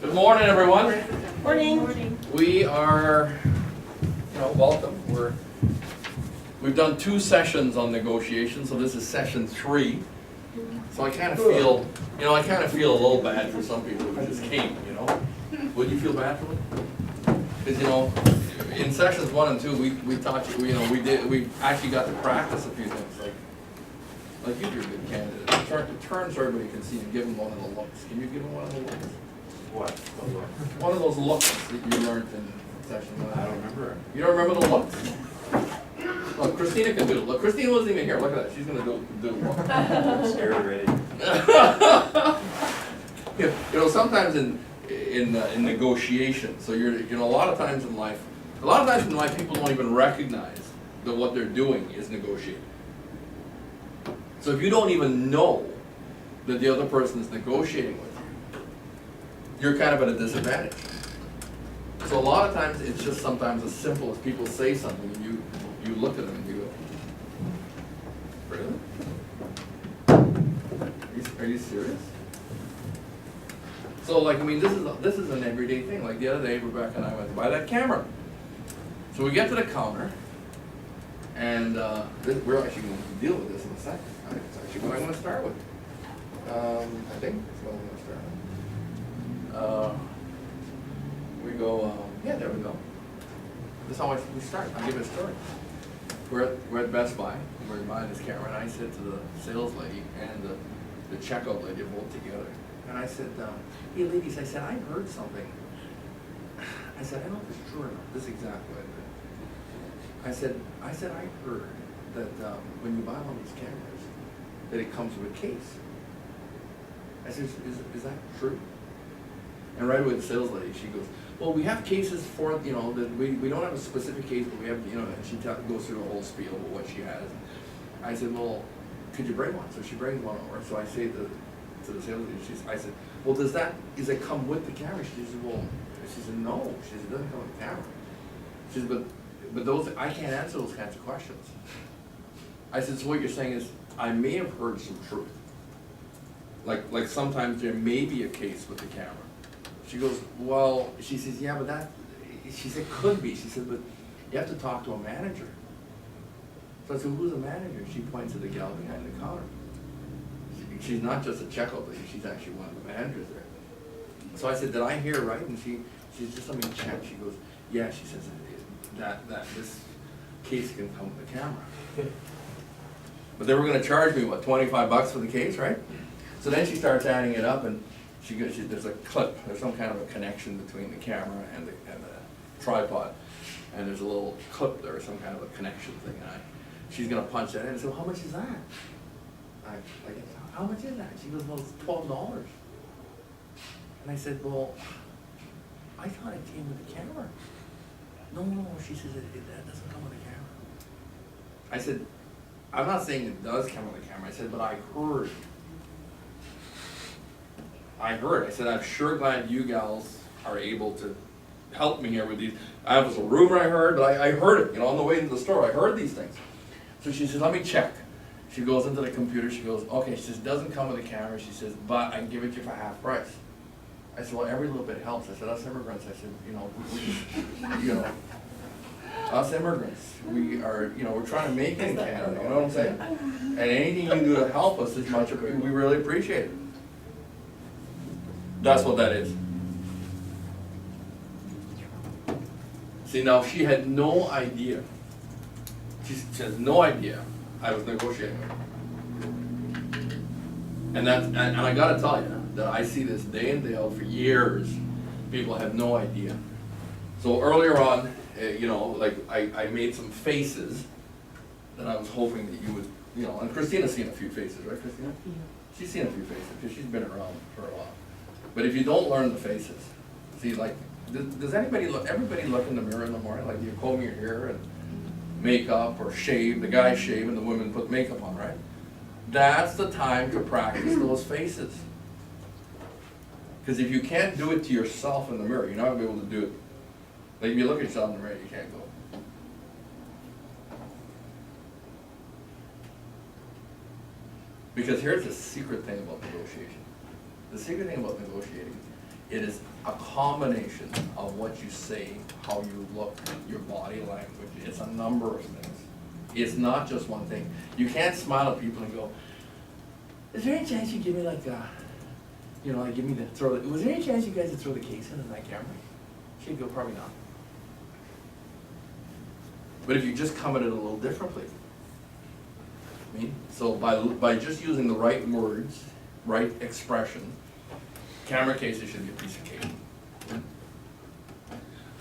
Good morning, everyone. Morning. We are, welcome. We've done 2 sessions on negotiation, so this is session 3. So I kind of feel, a little bad for some people who just came, Would you feel bad for them? Because, in sessions 1 and 2, we talked, we actually got to practice a few things, like you're a good candidate. Turn so everybody can see and give them one of the looks. Can you give them one of the looks? What? One of those looks that you learned in session 1. I don't remember. You don't remember the looks? Look, Christina can do the look. Christina wasn't even here. Look at that. She's going to do the look. I'm scared already. Sometimes in negotiation, so a lot of times in life, people don't even recognize that what they're doing is negotiating. So if you don't even know that the other person is negotiating with you, you're kind of at a disadvantage. So a lot of times it's just sometimes as simple as people say something and you look at them and you go, really? Are you serious? So this is an everyday thing. Like the other day, Rebecca and I went to buy that camera. So we get to the counter, and we're actually going to deal with this in a second. It's actually what I'm going to start with. I think that's what I'm going to start with. We go, yeah, there we go. That's how we start. I'll give you a story. We're at Best Buy. We're buying this camera, and I said to the sales lady and the checkout lady both together. And I said, hey ladies, I said, I heard something. I said, I don't know if it's true or not. This is exactly what I did. I said, I heard that when you buy one of these cameras, that it comes with a case. I said, is that true? And right away the sales lady, she goes, well, we have cases for, that we don't have a specific case, but we have, and she goes through the whole spiel of what she has. I said, well, could you bring one? So she brings one over. So I say to the sales lady, I said, well, does it come with the camera? She said, well, no. She said, it doesn't come with the camera. She said, but those, I can't answer those kinds of questions. I said, so what you're saying is, I may have heard some truth. Like sometimes there may be a case with the camera. She goes, well, she says, yeah, but she said, could be. She said, but you have to talk to a manager. So I said, who's a manager? She points to the gal behind the counter. She's not just a checkout lady, she's actually one of the managers there. So I said, did I hear right? And she's just let me check. She goes, yeah, she says that this case can come with the camera. But they were going to charge me, what, $25 for the case, right? So then she starts adding it up, and there's a clip, there's some kind of a connection between the camera and the tripod, and there's a little clip there, some kind of a connection thing, and she's going to punch that in and say, well, how much is that? How much is that? She goes, well, it's $12. And I said, well, I thought it came with the camera. No, she says, that doesn't come with the camera. I said, I'm not saying it does come with the camera. I said, but I heard. I said, I'm sure glad you gals are able to help me here with these. I was a rumor I heard, but I heard it, on the way into the store. I heard these things. So she says, let me check. She goes into the computer. She goes, okay. She says, doesn't come with a camera. She says, but I can give it to you for half price. I said, well, every little bit helps. I said, us immigrants. I said, us immigrants, we are, we're trying to make it in Canada. You know what I'm saying? And anything you can do to help us is much, we really appreciate it. That's what that is. See, now she had no idea. She has no idea I was negotiating with her. And I gotta tell you that I see this day in, day out for years. People have no idea. So earlier on, I made some faces that I was hoping that you would, and Christina's seen a few faces, right, Christina? Yeah. She's seen a few faces because she's been around for a while. But if you don't learn the faces, see, does everybody look in the mirror in the morning? Like, you comb your hair and makeup or shave, the guys shave and the women put makeup on, right? That's the time to practice those faces. Because if you can't do it to yourself in the mirror, you're not going to be able to do it. Like, if you look at yourself in the mirror, you can't go. Because here's the secret thing about negotiation. The secret thing about negotiating It is a combination of what you say, how you look, your body language. It's a number of things. It's not just one thing. You can't smile at people and go, is there any chance you give me like a, you know, like give me the, throw the, was there any chance you guys would throw the case in that camera? She'd go, probably not. But if you just come at it a little differently, I mean, so by just using the right words, right expression, camera cases should be a piece of cake.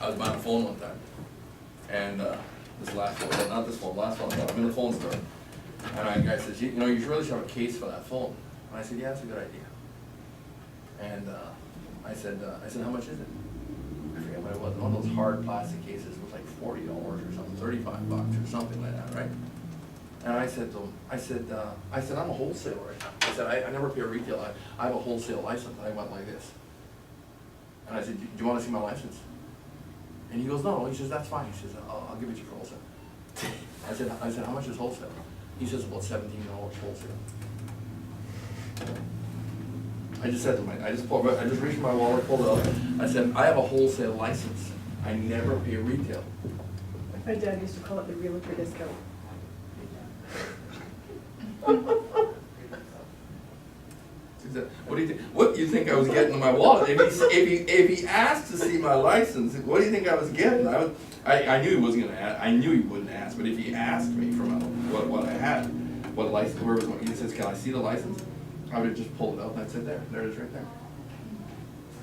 I was buying a phone one time, and this last phone, not this phone, last phone, I'm in the phone store, and a guy says, you know, you should really have a case for that phone. And I said, yeah, that's a good idea. And I said, how much is it? I forget what it was. One of those hard plastic cases was like $40 or something, $35 or something like that, right? And I said to him, I said, I'm a wholesaler right now. I said, I never pay a retail. I have a wholesale license. I went like this. And I said, do you want to see my license? And he goes, no. He says, that's fine. He says, I'll give it to you for wholesale. I said, how much is wholesale? He says, about $17 wholesale. I just said to him, I just reached my wallet, pulled it out. I said, I have a wholesale license. I never pay retail. My dad used to call it the realtor discount. What do you think? What do you think I was getting in my wallet? If he asked to see my license, what do you think I was getting? I knew he wasn't gonna ask. I knew he wouldn't ask. But if he asked me for what I had, what license, where was he says, can I see the license? I would have just pulled it out and I'd said, there it is right there.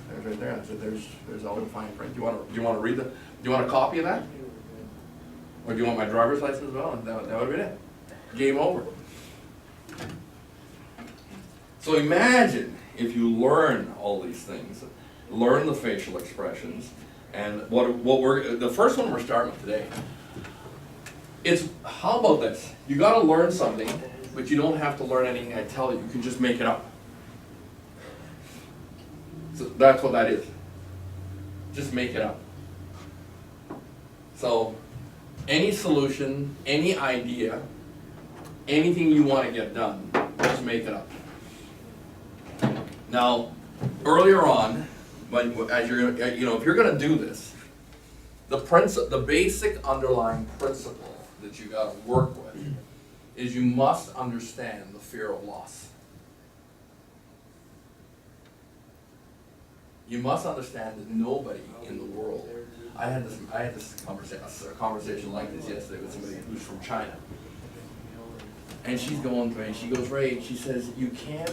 There's right there. I said, there's all the fine print. Do you want to read do you want a copy of that? Or do you want my driver's license as well? And that would have been it. Game over. So imagine if you learn all these things, learn the facial expressions, and the first one we're starting with today, it's, how about this? You gotta learn something, but you don't have to learn anything I tell you. You can just make it up. So that's what that is. Just make it up. So any solution, any idea, anything you want to get done, just make it up. Now, earlier on, as you're, if you're going to do this, the basic underlying principle that you got to work with is you must understand the fear of loss. You must understand that nobody in the world. I had this conversation like this yesterday with somebody who's from China. And she's going through, and she goes, Ray, she says, you can't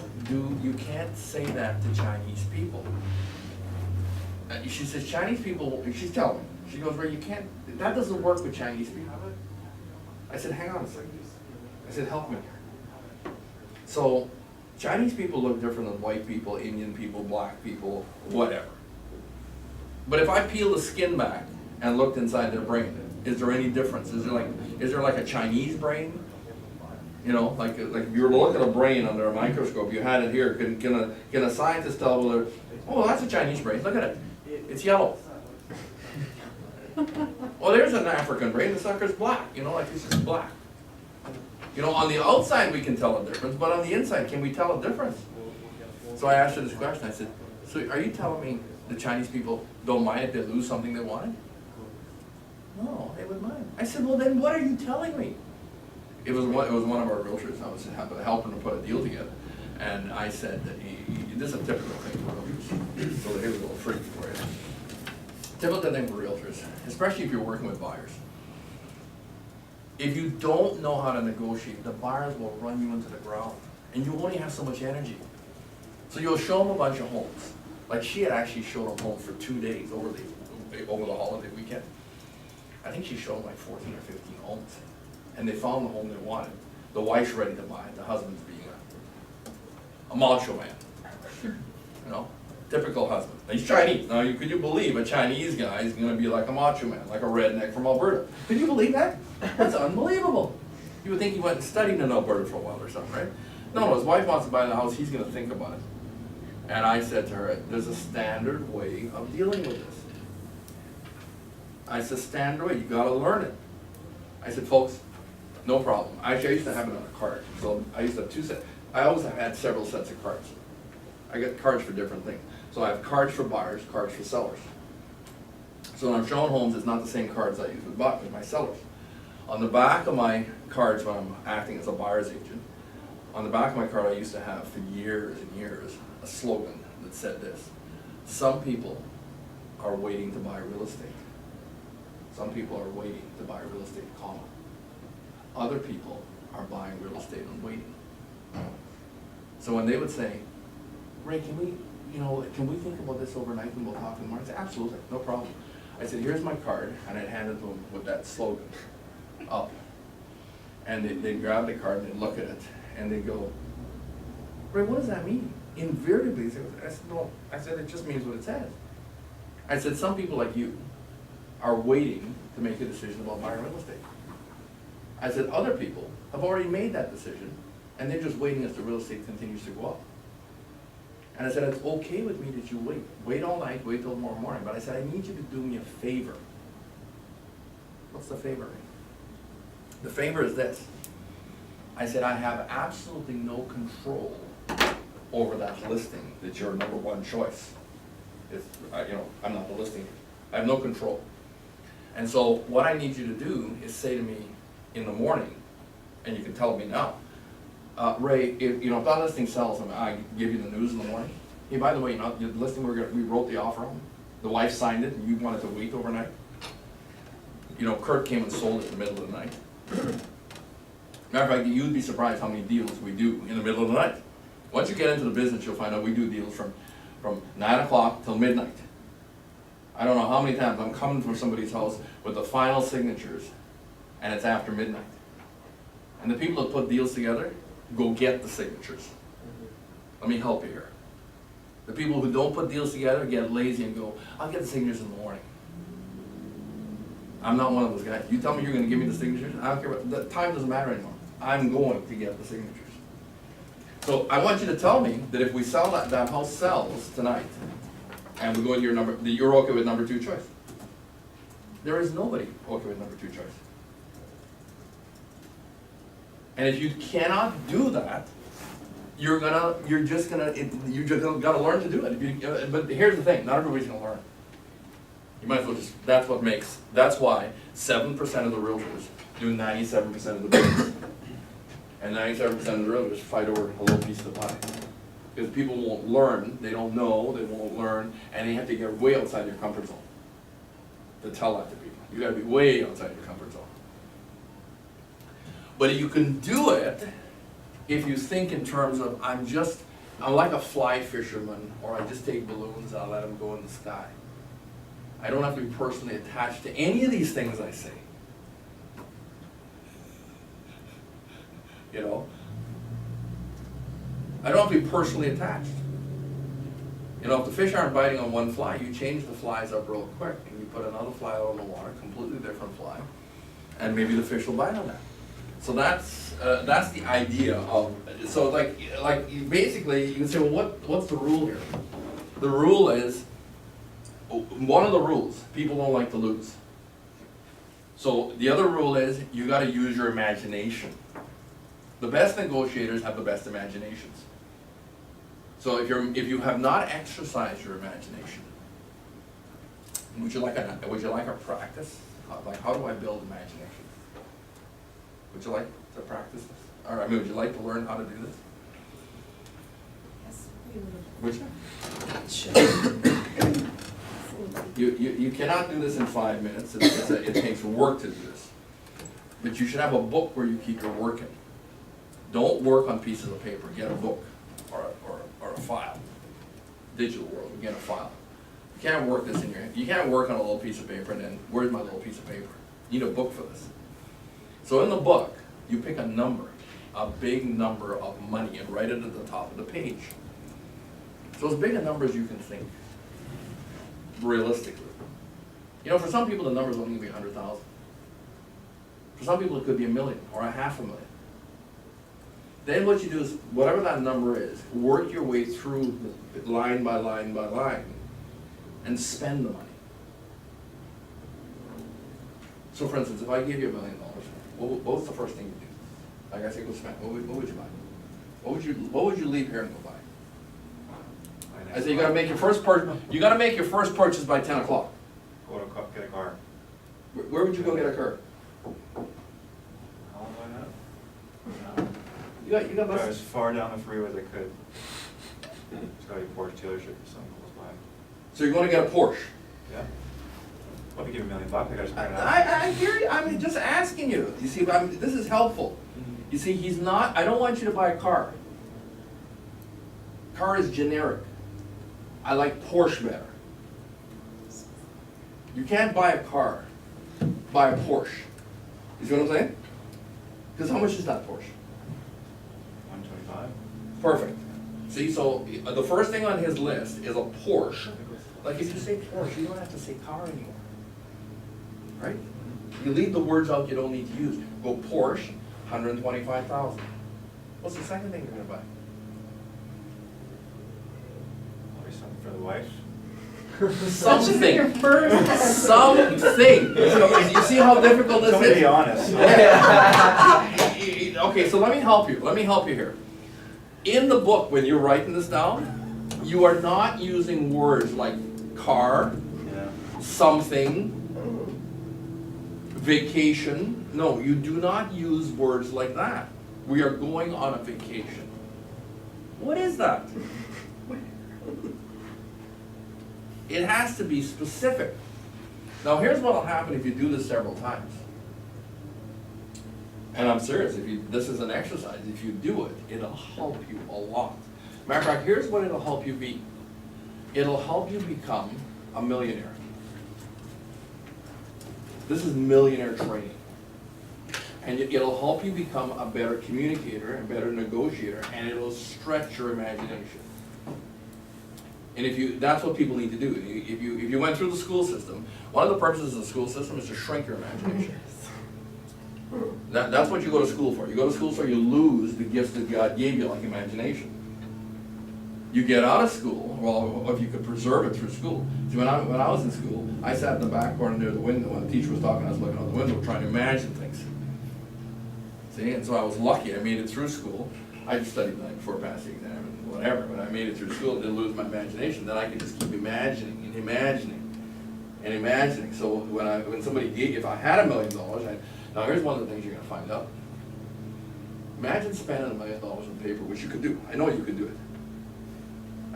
say that to Chinese people. She says, Chinese people, she's telling me, she goes, Ray, that doesn't work with Chinese people. I said, hang on a second. I said, help me. So, Chinese people look different than white people, Indian people, black people, whatever. But if I peel the skin back and looked inside their brain, is there any difference? Is there like a Chinese brain? You know, like if you were to look at a brain under a microscope, you had it here. Can a scientist tell whether, oh, that's a Chinese brain? Look at it. It's yellow. Well, there's an African brain. The sucker's black. You know, like it's just black. You know, on the outside we can tell a difference, but on the inside, can we tell a difference? So I asked her this question. I said, so are you telling me the Chinese people don't mind if they lose something they wanted? No, they would mind. I said, well, then what are you telling me? It was one of our realtors. I was helping to put a deal together, and I said that this is a typical thing for realtors. So here's a little freak for you. Typical thing for realtors, especially if you're working with buyers. If you don't know how to negotiate, the buyers will run you into the ground, and you only have so much energy. So you'll show them a bunch of homes. Like she had actually showed them homes for 2 days over the holiday weekend. I think she showed them like 14 or 15 homes. And they found the home they wanted. The wife's ready to buy it, the husband's being a macho man. You know, typical husband. Now, he's Chinese. Now, could you believe a Chinese guy is going to be like a macho man, like a redneck from Alberta? Could you believe that? That's unbelievable. You would think he went and studied in Alberta for a while or something, right? No, his wife wants to buy the house, he's going to think about it. And I said to her, there's a standard way of dealing with this. I said, standard way, you got to learn it. I said, folks, no problem. Actually, I used to have another card. So I used to have two sets. I always have had several sets of cards. I got cards for different things. So So I have cards for buyers, cards for sellers. So when I'm showing homes, it's not the same cards I use with my sellers. On the back of my cards when I'm acting as a buyer's agent, on the back of my card I used to have for years and years a slogan that said this: some people are waiting to buy real estate. Some people are waiting to buy real estate, comma. Other people are buying real estate and waiting. So when they would say, Ray, can we think about this overnight and we'll talk in the morning? I said, absolutely, no problem. I said, here's my card, and I'd hand it to them with that slogan up. And they'd grab the card and they'd look at it, and they'd go, Ray, what does that mean? Invariably, I said, no, I said, it just means what it says. I said, some people like you are waiting to make a decision about buying real estate. I said, other people have already made that decision, and they're just waiting as the real estate continues to go up. And I said, it's okay with me that you wait. Wait all night, wait till tomorrow morning. But I said, I need you to do me a favor. What's the favor? The favor is this. I said, I have absolutely no control over that listing that's your number one choice. I'm not the listing. I have no control. And so what I need you to do is say to me in the morning, and you can tell me now, Ray, if that listing sells, I give you the news in the morning. Hey, by the way, the listing we wrote the offer on, the wife signed it, and you wanted to wait overnight. Kurt came and sold it in the middle of the night. Matter of fact, you'd be surprised how many deals we do in the middle of the night. Once you get into the business, you'll find out we do deals from 9 o'clock till midnight. I don't know how many times I'm coming from somebody's house with the final signatures, and it's after midnight. And the people that put deals together go get the signatures. Let me help you here. The people who don't put deals together get lazy and go, I'll get the signatures in the morning. I'm not one of those guys. You tell me you're going to give me the signatures, I don't care what, the time doesn't matter anymore. I'm going to get the signatures. So I want you to tell me that if we sell that house sells tonight, and we go into you're okay with number 2 choice. There is nobody okay with number 2 choice. And if you cannot do that, you're just gonna learn to do it. But here's the thing: not everybody's gonna learn. You might as well that's why 7% of the realtors do 97% of the business, and 97% of the realtors fight over a little piece of the pie. Because people won't learn, they don't know, they won't learn, and they have to get way outside your comfort zone to tell that to people. You gotta be way outside your comfort zone. But you can do it if you think in terms of, I'm like a fly fisherman, or I just take balloons and I let them go in the sky. I don't have to be personally attached to any of these things I say. I don't have to be personally attached. If the fish aren't biting on one fly, you change the flies up real quick, and you put another fly out on the water, completely different fly, and maybe the fish will bite on that. So that's the idea of, so like basically you can say, well, what's the rule here? The rule is, one of the rules, people don't like to lose. So the other rule is, you gotta use your imagination. The best negotiators have the best imaginations. So if you have not exercised your imagination, would you like a practice? Like, how do I build imagination? Would you like to practice this? Or would you like to learn how to do this? Yes, we Would would. you? You cannot do this in 5 minutes. It takes work to do this. But you should have a book where you keep your work in. Don't work on pieces of paper. Get a book or a file. Digital world, get a file. You can't work this in your hand. You can't work on a little piece of paper and then, where's my little piece of paper? You need a book for this. So in the book, you pick a number, a big number of money, and write it at the top of the page. So as big a number as you can think, realistically. For some people the number's only going to be 100,000. For some people it could be $1 million or $500,000. Then what you do is, whatever that number is, work your way through line by line by line, and spend the money. So for instance, if I gave you $1 million, what's the first thing you do? Like I say, go spend. What would you buy? What would you leave here and go buy? Buy I said, you gotta make your first purchase by 10 o'clock. Go to get a car. Where would you go get a car? How long do I have? You got Drive less. as far down the freeway as I could. Just gotta be a Porsche dealership or something close by. So you're gonna get a Porsche. Yeah. What if you give $1 million, I gotta spend it out. I hear you, I'm just asking you. You see, this is helpful. You see, I don't want you to buy a car. Car is generic. I like Porsche better. You can't buy a car, buy a Porsche. You see what I'm saying? Because how much is that Porsche? 125. Perfect. See, so the first thing on his list is a Porsche. Like if you say Porsche, you don't have to say car anymore. Right? You leave the words out you don't need to use. Go Porsche, 125,000. What's the second thing you're gonna buy? Probably something for the wife. That should be your first. Something. You see how difficult this Tell me to is? be honest. Okay, so let me help you. Let me help you here. In the book, when you're writing this down, you are not using words like car, Yeah. something, vacation. No, you do not use words like that. We are going on a vacation. What is that? It has to be specific. Now here's what will happen if you do this several times. And I'm serious, this is an exercise, if you do it, it'll help you a lot. Matter of fact, here's what it'll help you be. It'll help you become a millionaire. This is millionaire training. And it'll help you become a better communicator, a better negotiator, and it'll stretch your imagination. And that's what people need to do. If you went through the school system, one of the purposes of the school system is to shrink your imagination. That's what you go to school for. You go to school so you lose the gifts that God gave you, like imagination. You get out of school, well, if you could preserve it through school. See, when I was in school, I sat in the back corner near the window. When the teacher was talking, I was looking out the window trying to imagine things. See, and so I was lucky. I made it through school. I just studied the night before passing the exam and whatever, but I made it through school and didn't lose my imagination. Then I could just keep imagining and imagining and imagining. So when somebody gave, if I had $1 million, now here's one of the things you're gonna find out. Imagine spending $1 million on paper, which you could do. I know you could do it.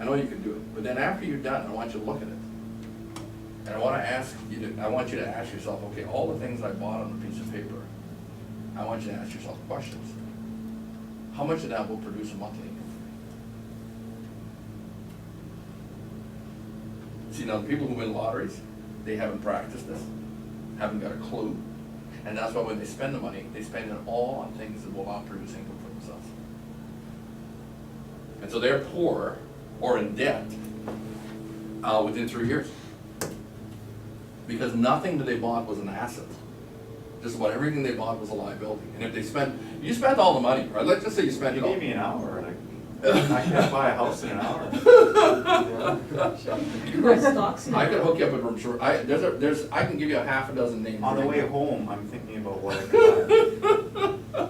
I know you can do it. But then after you're done, I want you to look at it. And I want you to ask yourself, okay, all the things I bought on a piece of paper, I want you to ask yourself questions. How much of that will produce a monthly income for you? See, now the people who win lotteries, they haven't practiced this, haven't got a clue. And that's why when they spend the money, they spend it all on things that will not produce income for themselves. And so they're poor or in debt within 3 years. Because nothing that they bought was an asset. Just about everything they bought was a liability. And if you spent all the money, right? Let's just say you spent You it all. gave me an hour. I can't buy a house in an hour. You buy stocks in I could it. hook you up with room sure. I can give you a half a dozen names. On the way home, I'm thinking about what I could buy.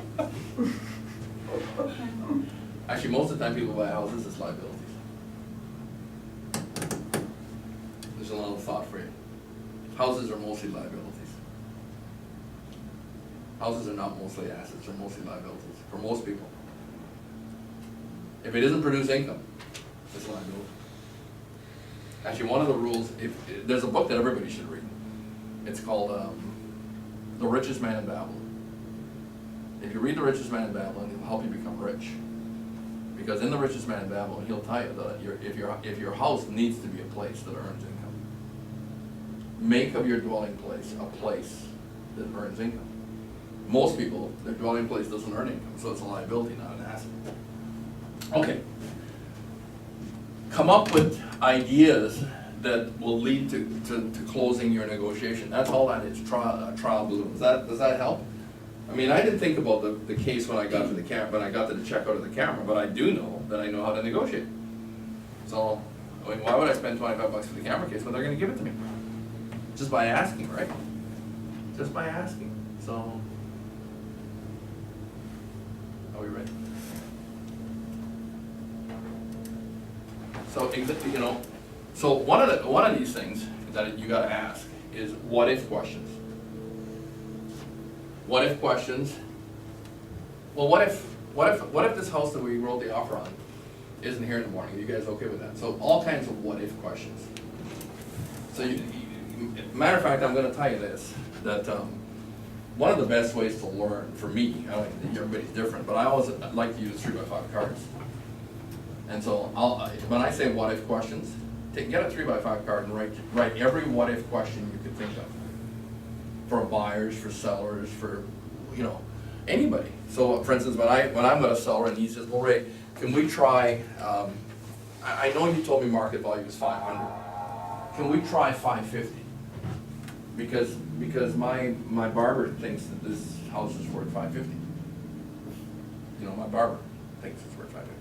Actually, most of the time people buy houses, it's liabilities. There's a little thought for you. Houses are mostly liabilities. Houses are not mostly assets, they're mostly liabilities, for most people. If it doesn't produce income, it's a liability. Actually, one of the rules, there's a book that everybody should read. It's called The Richest Man in Babylon. If you read The Richest Man in Babylon, it'll help you become rich. Because in The Richest Man in Babylon, he'll tell you that if your house needs to be a place that earns income, make of your dwelling place a place that earns income. Most people, their dwelling place doesn't earn income, so it's a liability, not an asset. Okay. Come up with ideas that will lead to closing your negotiation. That's all that is, trial balloon. Does that help? I mean, I didn't think about the case when I got to the checkout of the camera, but I do know that I know how to negotiate. So, I mean, why would I spend $25 for the camera case when they're gonna give it to me? Just by asking, right? Just by asking. So, are we ready? So, you know, so one of these things that you gotta ask is what if questions. What if questions? Well, what if this house that we wrote the offer on isn't here in the morning? Are you guys okay with that? So all kinds of what if questions. So matter of fact, I'm gonna tell you this, that one of the best ways to learn, for me, I don't think everybody's different, but I always like to use 3x5 cards. And so when I say what if questions, get a 3x5 card and write every what if question you could think of. For buyers, for sellers, for, you know, anybody. So for instance, when I'm with a seller and he says, well, Ray, can we try, I know you told me market value is 500. Can we try 550? Because my barber thinks that this house is worth 550. You know, my barber thinks it's worth 550.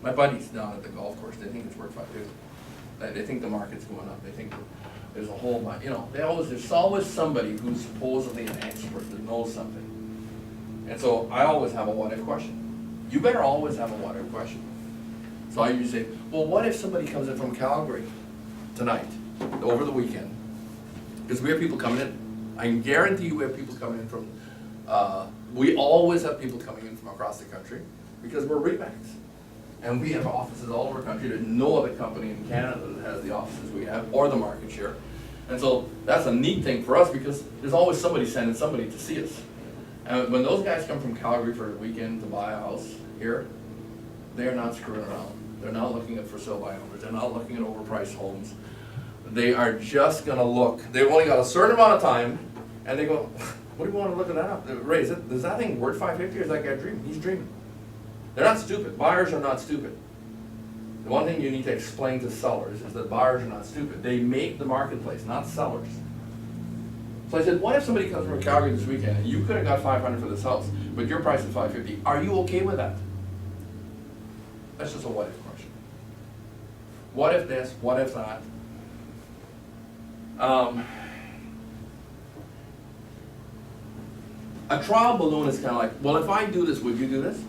My buddies down at the golf course, they think it's worth 550. They think the market's going up. They think there's a whole bunch, you know, there's always somebody who's supposedly an expert that knows something. And so I always have a what if question. You better always have a what if question. So I usually say, well, what if somebody comes in from Calgary tonight, over the weekend? Because we have people coming in. I can guarantee you we have people coming in from, we always have people coming in from across the country because we're Remax. And we have offices all over the country. There's no other company in Canada that has the offices we have or the market share. And so that's a neat thing for us because there's always somebody sending somebody to see us. And when those guys come from Calgary for a weekend to buy a house here, they're not screwing around. They're not looking at for sale by owners. They're not looking at overpriced homes. They are just gonna look. They've only got a certain amount of time and they go, what do you want to look at that up? Ray, is that thing worth 550 or is that guy dreaming? He's dreaming. They're not stupid. Buyers are not stupid. The one thing you need to explain to sellers is that buyers are not stupid. They make the marketplace, not sellers. So I said, what if somebody comes from Calgary this weekend and you could have got 500 for this house, but your price is 550? Are you okay with that? That's just a what if question. What if this? What if that? A trial balloon is kind of like, well, if I do this, would you do this?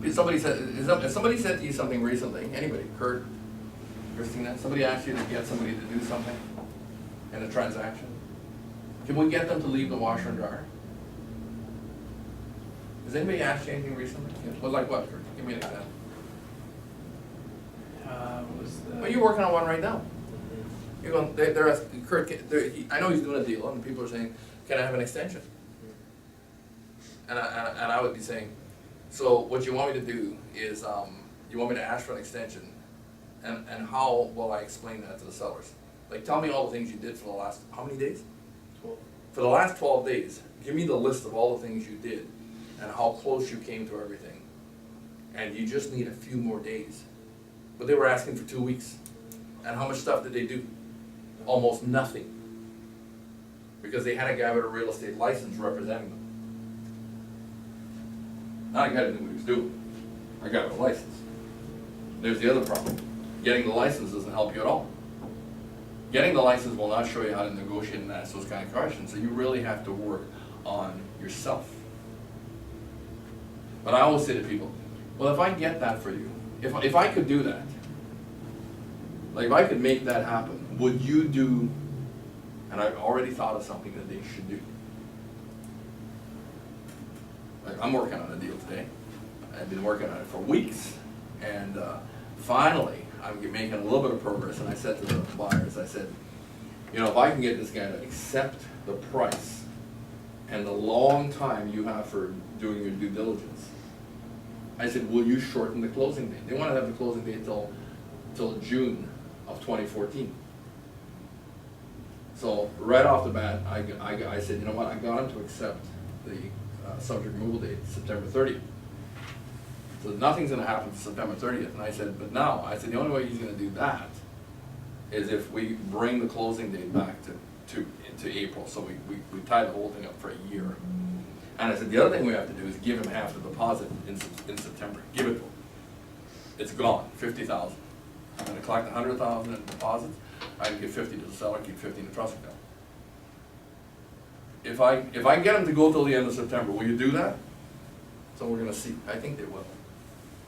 If somebody said to you something recently, anybody, Kurt, Christina, somebody asked you to get somebody to do something in a transaction, can we get them to leave the washer and dryer? Has anybody asked you anything recently? Well, like what, Kurt? Give me an example. Well, you're working on one right now. You're going, they're asking, Kurt, I know he's doing a deal, and people are saying, can I have an extension? And I would be saying, so what you want me to do is, you want me to ask for an extension, and how will I explain that to the sellers? Like, tell me all the things you did for the last, how many days? 12. For the last 12 days, give me the list of all the things you did, and how close you came to everything. And you just need a few more days. But they were asking for 2 weeks. And how much stuff did they do? Almost nothing. Because they had a guy with a real estate license representing them. Not a guy that knew what he was doing. A guy with a license. There's the other problem. Getting the license doesn't help you at all. Getting the license will not show you how to negotiate and ask those kind of questions. So you really have to work on yourself. But I always say to people, well, if I get that for you, if I could do that, like if I could make that happen, would you do, and I've already thought of something that they should do. Like I'm working on a deal today. I've been working on it for weeks, and finally I'm making a little bit of progress, and I said to the buyers, I said, you know, if I can get this guy to accept the price and the long time you have for doing your due diligence, I said, will you shorten the closing date? They want to have the closing date till June of 2014. So right off the bat, I said, you know what, I got him to accept the subject removal date, September 30th. So nothing's going to happen September 30th. And I said, but now, I said, the only way he's going to do that is if we bring the closing date back to April. So we tie the whole thing up for a year. And I said, the other thing we have to do is give him half the deposit in September. Give it to him. It's gone, $50,000. I'm going to collect $100,000 in deposits. I can give 50 to the seller, keep 50 in the trust account. If I get him to go till the end of September, will you do that? So we're going to see. I think they will.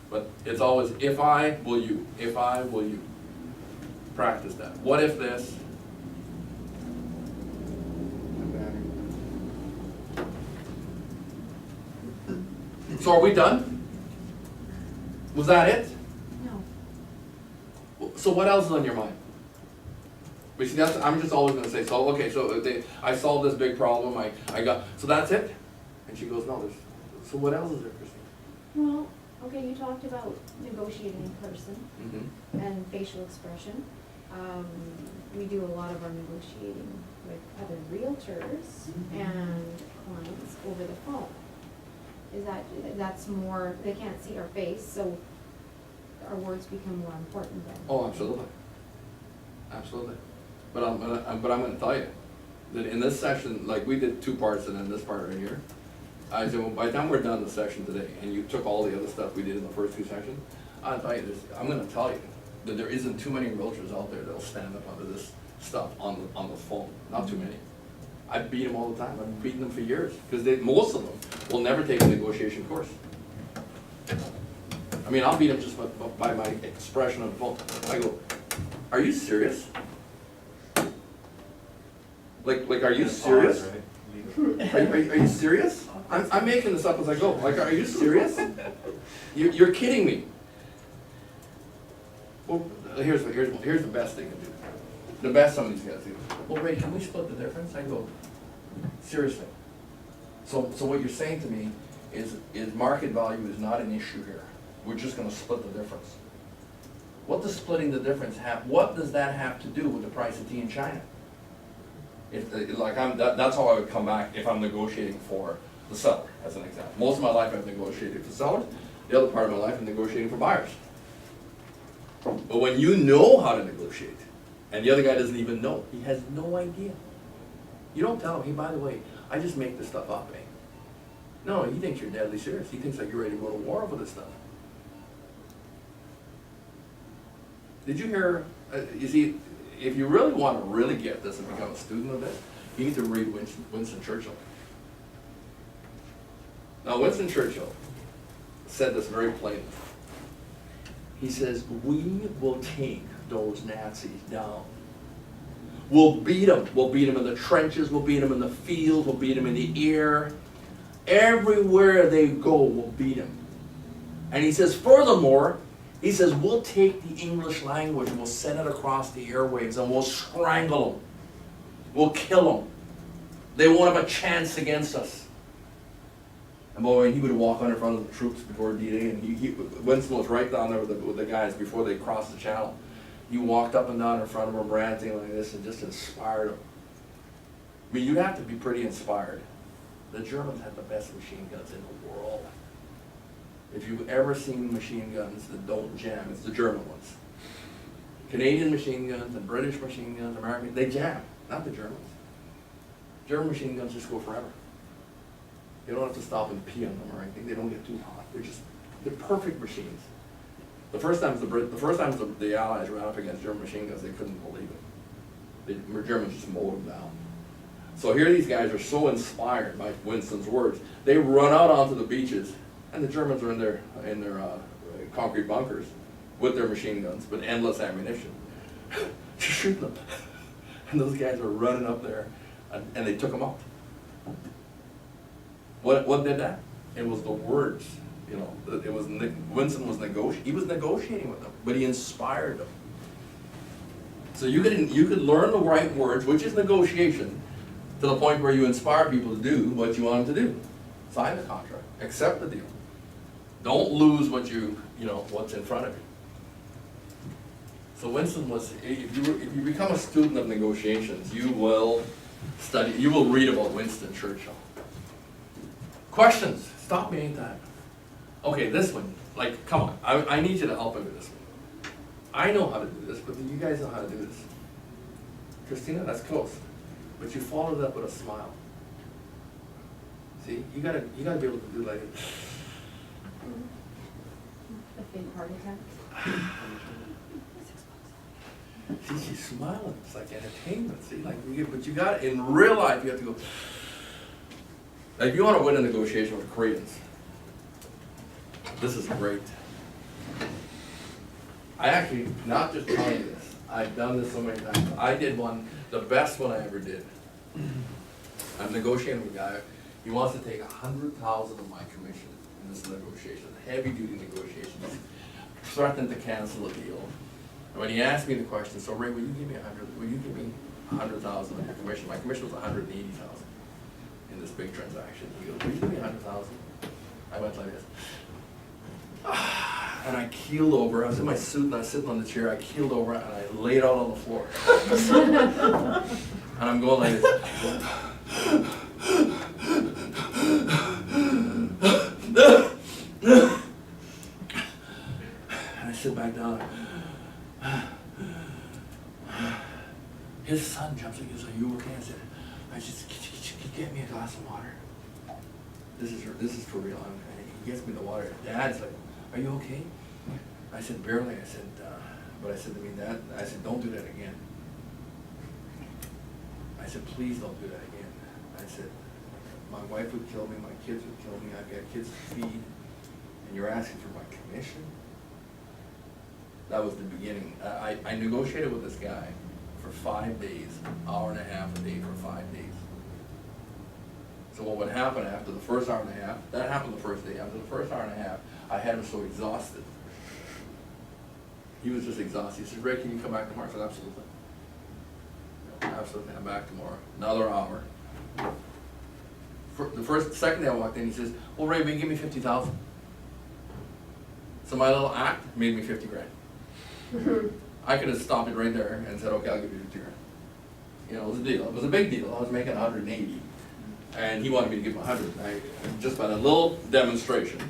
But it's always, if I, will you, if I, will you. Practice that. What if this? So are we done? Was that it? No. So what else is on your mind? But see, that's, I'm just always gonna say, so, okay, so I solved this big problem, I got, so that's it? And she goes, no, so what else is there, Christine? Well, okay, you talked about negotiating in person Mm-hmm. and facial expression. We do a lot of our negotiating with other realtors and clients over the phone. That's more, they can't see our face, so our words become more important then. Oh, absolutely. Absolutely. But I'm gonna tell you, that in this session, like we did 2 parts and then this part right here, I said, well, by the time we're done the session today, and you took all the other stuff we did in the first 2 sessions, I'll tell you this, I'm gonna tell you that there isn't too many realtors out there that'll stand up under this stuff on the phone, not too many. I beat them all the time, I've beaten them for years, because most of them will never take a negotiation course. I mean, I'll beat them just by my expression on the phone. I go, are you serious? Like, are you serious? Are you serious? I'm making this up as I go. Like, are you serious? You're kidding me. Well, here's the best thing to do. The best some of these guys do. Well, Ray, can we split the difference? I go, seriously. So what you're saying to me is market value is not an issue here. We're just gonna split the difference. What does splitting the difference have, what does that have to do with the price of tea in China? If, like that's how I would come back if I'm negotiating for the seller, as an example. Most of my life I've negotiated for sellers, the other part of my life I'm negotiating for buyers. But when you know how to negotiate, and the other guy doesn't even know, he has no idea. You don't tell him, hey, by the way, I just make this stuff up, eh? No, he thinks you're deadly serious. He thinks like you're ready to go to war over this stuff. Did you hear, you see, if you really want to really get this and become a student of this, you need to read Winston Churchill. Now, Winston Churchill said this very plainly. He says, we will take those Nazis down. We'll beat them. We'll beat them in the trenches, we'll beat them in the field, we'll beat them in the air. Everywhere they go, we'll beat them. And he says, furthermore, he says, we'll take the English language and we'll send it across the airwaves and we'll strangle them. We'll kill them. They won't have a chance against us. And boy, he would walk on in front of the troops before D-Day, and Winston was right down there with the guys before they crossed the channel. He walked up and down in front of them ranting like this and just inspired them. I mean, you'd have to be pretty inspired. The Germans had the best machine guns in the world. If you've ever seen machine guns that don't jam, it's the German ones. Canadian machine guns and British machine guns, American, they jam, not the Germans. German machine guns just go forever. You don't have to stop and pee on them or anything. They don't get too hot. They're perfect machines. The first times the Allies ran up against German machine guns, they couldn't believe it. The Germans just mowed them down. So here these guys are so inspired by Winston's words. They run out onto the beaches, and the Germans are in their concrete bunkers with their machine guns, with endless ammunition, just shooting them. And those guys are running up there, and they took them out. What did that? It was the words, you know. It was Winston was he was negotiating with them, but he inspired them. So you could learn the right words, which is negotiation, to the point where you inspire people to do what you want them to do. Sign the contract, accept the deal. Don't lose what's in front of you. So Winston was, if you become a student of negotiations, you will read about Winston Churchill. Questions? Stop me anytime. Okay, this one, like, come on, I need you to help me with this one. I know how to do this, but do you guys know how to do this? Christina, that's close. But you followed it up with a smile. See, you gotta be able to do like A fake heart attack. See, she's smiling. It's like entertainment. See, like but you got in real life. You have to go. Like, if you want to win a negotiation with the Koreans, this is great. I actually, not just telling you this, I've done this so many times. I did one, the best one I ever did. I'm negotiating with a guy, he wants to take 100,000 of my commission in this negotiation, heavy duty negotiations, threatened to cancel the deal. And when he asked me the question, so Ray, will you give me 100,000 of your commission? My commission was 180,000 in this big transaction. He goes, will you give me 100,000? I went like this. And I keeled over, I was in my suit and I was sitting on the chair, I keeled over and I laid out on the floor. And I'm going like this. And I sit back down. His son jumps in and goes, are you okay? I said, could you get me a glass of water? This is for real. He gets me the water. Dad's like, are you okay? I said, barely. I said, but I said to me, Dad, I said, don't do that again. I said, please don't do that again. I said, my wife would kill me, my kids would kill me, I've got kids to feed, and you're asking for my commission? That was the beginning. I negotiated with this guy for 5 days, hour and a half a day for 5 days. So what would happen after the first hour and a half, that happened the first day, after the first hour and a half, I had him so exhausted. He was just exhausted. He said, Ray, can you come back tomorrow? I said, absolutely. Absolutely, I'm back tomorrow. Another hour. Second day I walked in, he says, well, Ray, will you give me 50,000? So my little act made me 50 grand. I could have stopped it right there and said, okay, I'll give you 50 grand. You know, it was a deal. It was a big deal. I was making 180. And he wanted me to give him 100. Just by a little demonstration,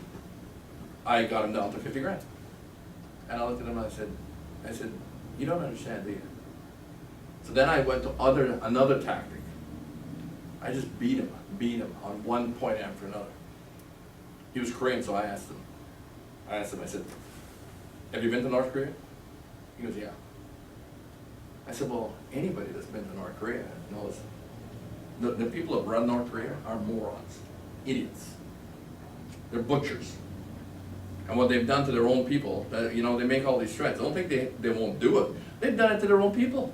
I got him down to 50 grand. And I looked at him and I said, you don't understand, do you? So then I went to another tactic. I just beat him on one point after another. He was Korean, so I asked him, I said, have you been to North Korea? He goes, yeah. I said, well, anybody that's been to North Korea knows the people that run North Korea are morons, idiots. They're butchers. And what they've done to their own people, you know, they make all these threats. I don't think they won't do it. They've done it to their own people.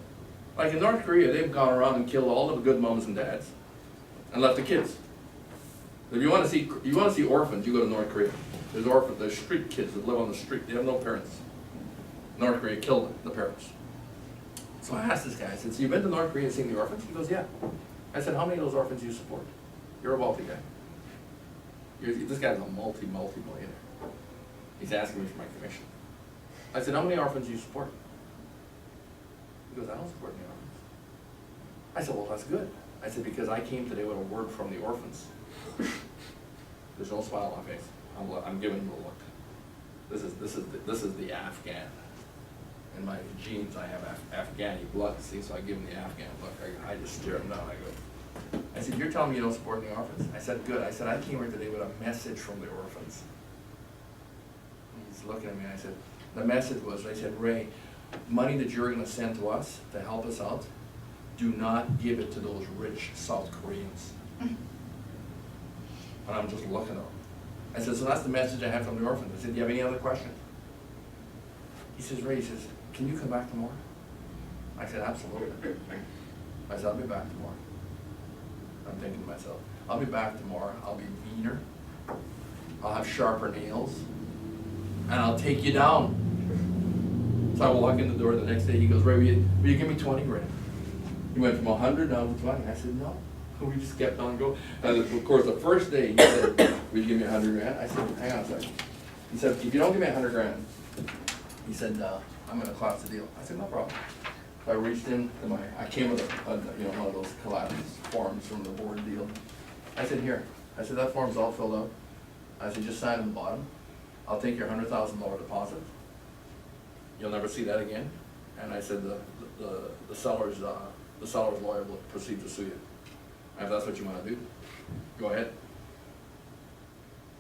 Like in North Korea, they've gone around and killed all the good moms and dads and left the kids. If you want to see orphans, you go to North Korea. There's orphans, there's street kids that live on the street. They have no parents. North Korea killed the parents. So I asked this guy, I said, so you've been to North Korea and seen the orphans? He goes, yeah. I said, how many of those orphans do you support? You're a wealthy guy. This guy's a multi-millionaire. He's asking me for my commission. I said, how many orphans do you support? He goes, I don't support any orphans. I said, well, that's good. I said, because I came today with a word from the orphans. There's no smile on my face. I'm giving him a look. This is the Afghan. In my genes, I have Afghani blood. See, so I give him the Afghan look. I just stare him down. I said, you're telling me you don't support the orphans? I said, good. I said, I came here today with a message from the orphans. He's looking at me. I said, the message was, I said, Ray, money that you're going to send to us to help us out, do not give it to those rich South Koreans. And I'm just looking at him. I said, so that's the message I have from the orphans. I said, do you have any other questions? He says, Ray, he says, can you come back tomorrow? I said, absolutely. I said, I'll be back tomorrow. I'm thinking to myself, I'll be back tomorrow, I'll be meaner, I'll have sharper nails, and I'll take you down. So I walk in the door the next day, he goes, Ray, will you give me 20 grand? He went from 100 down to 20. I said, no. We just kept on going. And of course, the first day he said, will you give me 100 grand? I said, hang on a second. He said, if you don't give me 100 grand, he said, I'm going to collapse the deal. I said, no problem. So I reached in to I came with one of those collapse forms from the board deal. I said, here. I said, that form's all filled out. I said, just sign on the bottom. I'll take your $100,000 deposit. You'll never see that again. And I said, the seller's lawyer will proceed to sue you. If that's what you want to do, go ahead.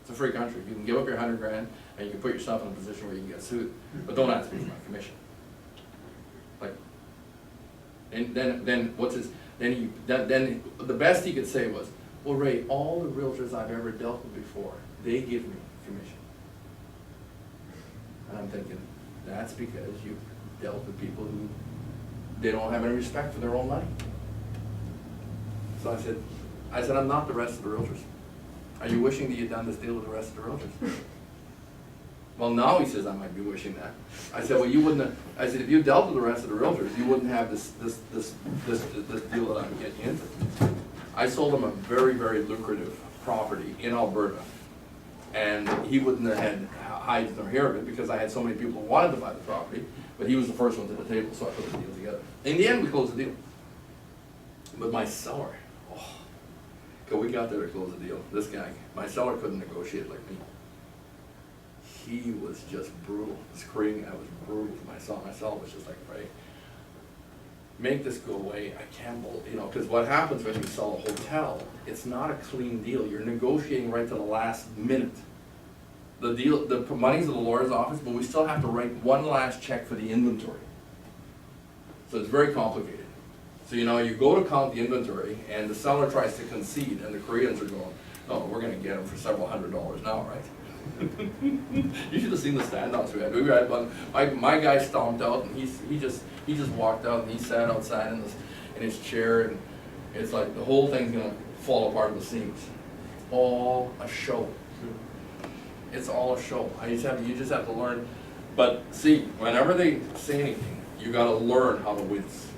It's a free country. You can give up your 100 grand and you can put yourself in a position where you can get sued. But don't ask me for my commission. Like, and then what's his? Then the best he could say was, well, Ray, all the realtors I've ever dealt with before, they give me commission. And I'm thinking, That's because you dealt with people who, they don't have any respect for their own money. So I said, I'm not the rest of the realtors. Are you wishing that you'd done this deal with the rest of the realtors? Well, now he says I might be wishing that. I said, well, you wouldn't have, I said, if you dealt with the rest of the realtors, you wouldn't have this deal that I'm getting into. I sold him a very, very lucrative property in Alberta. And he wouldn't have had hides nor hair of it because I had so many people who wanted to buy the property, but he was the first one to the table, so I put the deal together. In the end, we closed the deal. But my seller, okay, we got there to close the deal. This guy, my seller couldn't negotiate like me. He was just brutal. Screaming, I was brutal to my seller. My seller was just like, right, make this go away. I can't believe, you know, because what happens when you sell a hotel, it's not a clean deal. You're negotiating right to the last minute. The deal, the money's in the lawyer's office, but we still have to write one last check for the inventory. So it's very complicated. So, you know, you go to count the inventory and the seller tries to concede and the Koreans are going, no, we're gonna get them for several $100s now, right? You should have seen the standouts we had. We had one, my guy stomped out and he just walked out and he sat outside in his chair and it's like the whole thing's gonna fall apart at the seams. All a show. It's all a show. You just have to learn. But see, whenever they say anything, you gotta learn how to wince.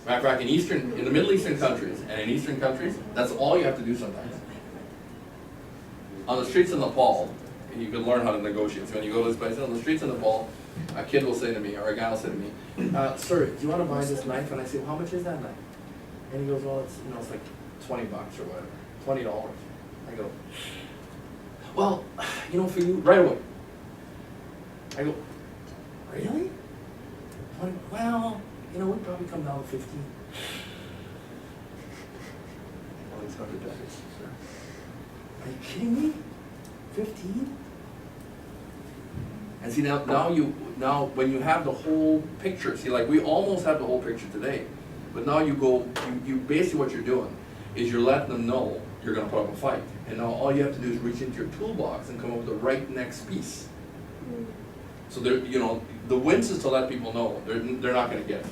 Matter of fact, in the Middle Eastern countries and in Eastern countries, that's all you have to do sometimes. On the streets of Nepal, you can learn how to negotiate. So when you go to this place, on the streets of Nepal, a kid will say to me, or a guy will say to me, sir, do you want to buy this knife? And I say, well, how much is that knife? And he goes, well, it's like $20 or whatever, $20. I go, well, for you, right away. I go, really? 20, well, we'd probably come down to 15. Well, it's $100, sir. Are you kidding me? 15? And see, now when you have the whole picture, see, like we almost have the whole picture today, but now you basically what you're doing is you're letting them know you're going to put up a fight. And now all you have to do is reach into your toolbox and come up with the right next piece. So the wince is to let people know they're not going to get it.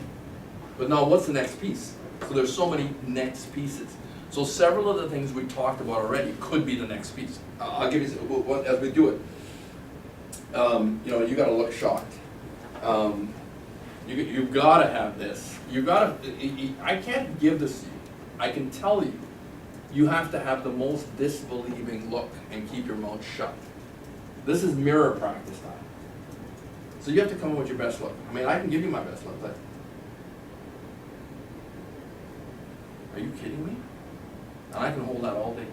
But now what's the next piece? So there's so many next pieces. So several of the things we talked about already could be the next piece. I'll give you, as we do it, you got to look shocked. You've got to have this. I can't give this to you. I can tell you. You have to have the most disbelieving look and keep your mouth shut. This is mirror practice time. So you have to come up with your best look. I mean, I can give you my best look, but are you kidding me? And I can hold that all day.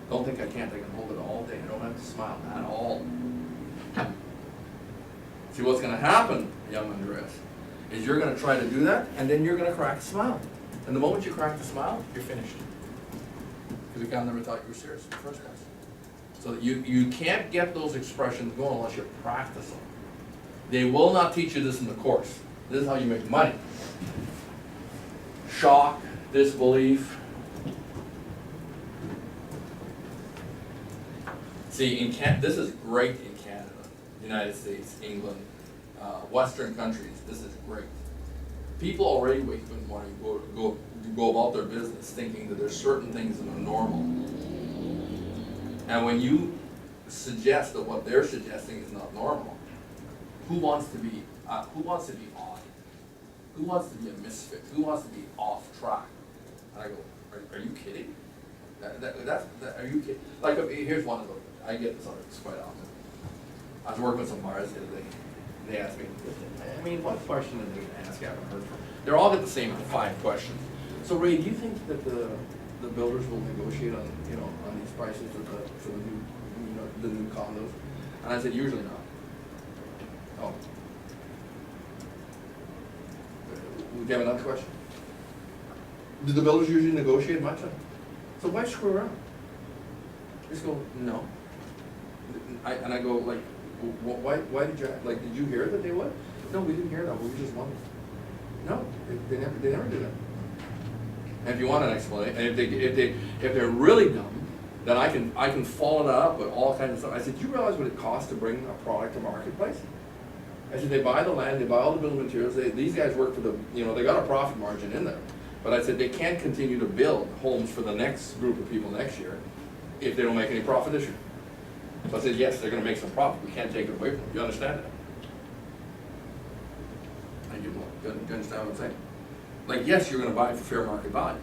Don't think I can't. I can hold it all day. I don't have to smile at all. See, what's going to happen, young Andreas, is you're going to try to do that, and then you're going to crack a smile. And the moment you crack the smile, you're finished. Because the guy never thought you were serious in the first place. So you can't get those expressions going unless you practice them. They will not teach you this in the course. This is how you make money. Shock, disbelief. See, this is great in Canada, United States, England, Western countries. This is great. People already wake up in the morning, go about their business thinking that there's certain things that are normal. And when you suggest that what they're suggesting is not normal, who wants to be odd? Who wants to be a misfit? Who wants to be off track? And I go, are you kidding? Are you kidding? Like, here's one of them. I get this quite often. I was working with some bars the other day. They asked me, what question did they ask? I haven't heard from. They're all got the same 5 questions. So Ray, do you think that the builders will negotiate on these prices for the new condos? And I said usually not. Oh. We have another question. Do the builders usually negotiate much on it? So why screw around? Just go no. And I go like, why did you hear that they would? No, we didn't hear that. We just wondered. No, they never do that. And if you want an explanation, and if they're really dumb, then I can follow that up with all kinds of stuff. I said, do you realize what it costs to bring a product to marketplace? I said, they buy the land, they buy all the building materials, these guys work for the, they got a profit margin in there. But I said, they can't continue to build homes for the next group of people next year if they don't make any profit this year. So I said, yes, they're gonna make some profit, we can't take it away from them, you understand that? And you understand what I'm saying? Like, yes, you're gonna buy it for fair market value,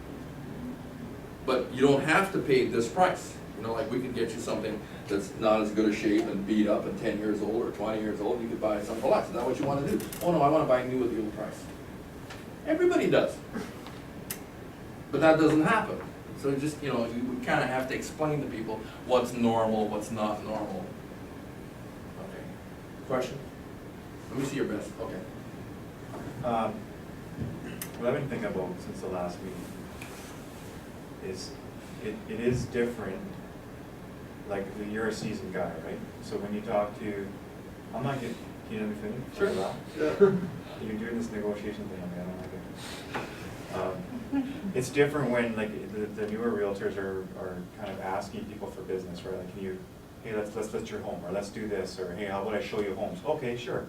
but you don't have to pay this price. Like we could get you something that's not as good a shape and beat up and 10 years old or 20 years old, you could buy something for less. Is that what you wanna do? Oh no, I wanna buy new at the old price. Everybody does. But that doesn't happen. So just, you kinda have to explain to people what's normal, what's not normal. Okay. Question? Let me see your best, okay. What I've been thinking about since the last meeting is, it is different, like, you're a seasoned guy, right? So when you talk to, I'm not getting, can you let me finish? Sure. Yeah. You're doing this negotiation thing, I don't like it. It's different when, like, the newer realtors are kind of asking people for business, right? Like, can you, hey, let's list your home, or let's do this, or hey, how about I show you homes? Okay, sure.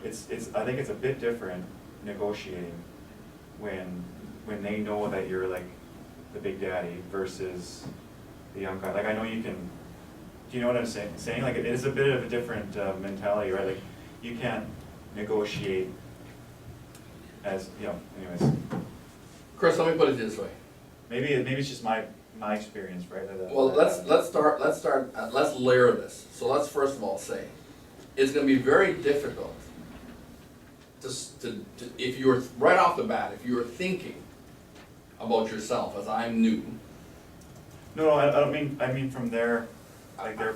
I think it's a bit different negotiating when they know that you're like the big daddy versus the young guy. Like, I know you can, do you know what I'm saying? Like, it is a bit of a different mentality, right? Like, you can't negotiate as, anyways. Chris, let me put it this way. Maybe it's just my experience, right? Well, let's layer this. So let's first of all say, it's gonna be very difficult to if you're, right off the bat, if you're thinking about yourself as I'm new. No, I don't mean, I mean from their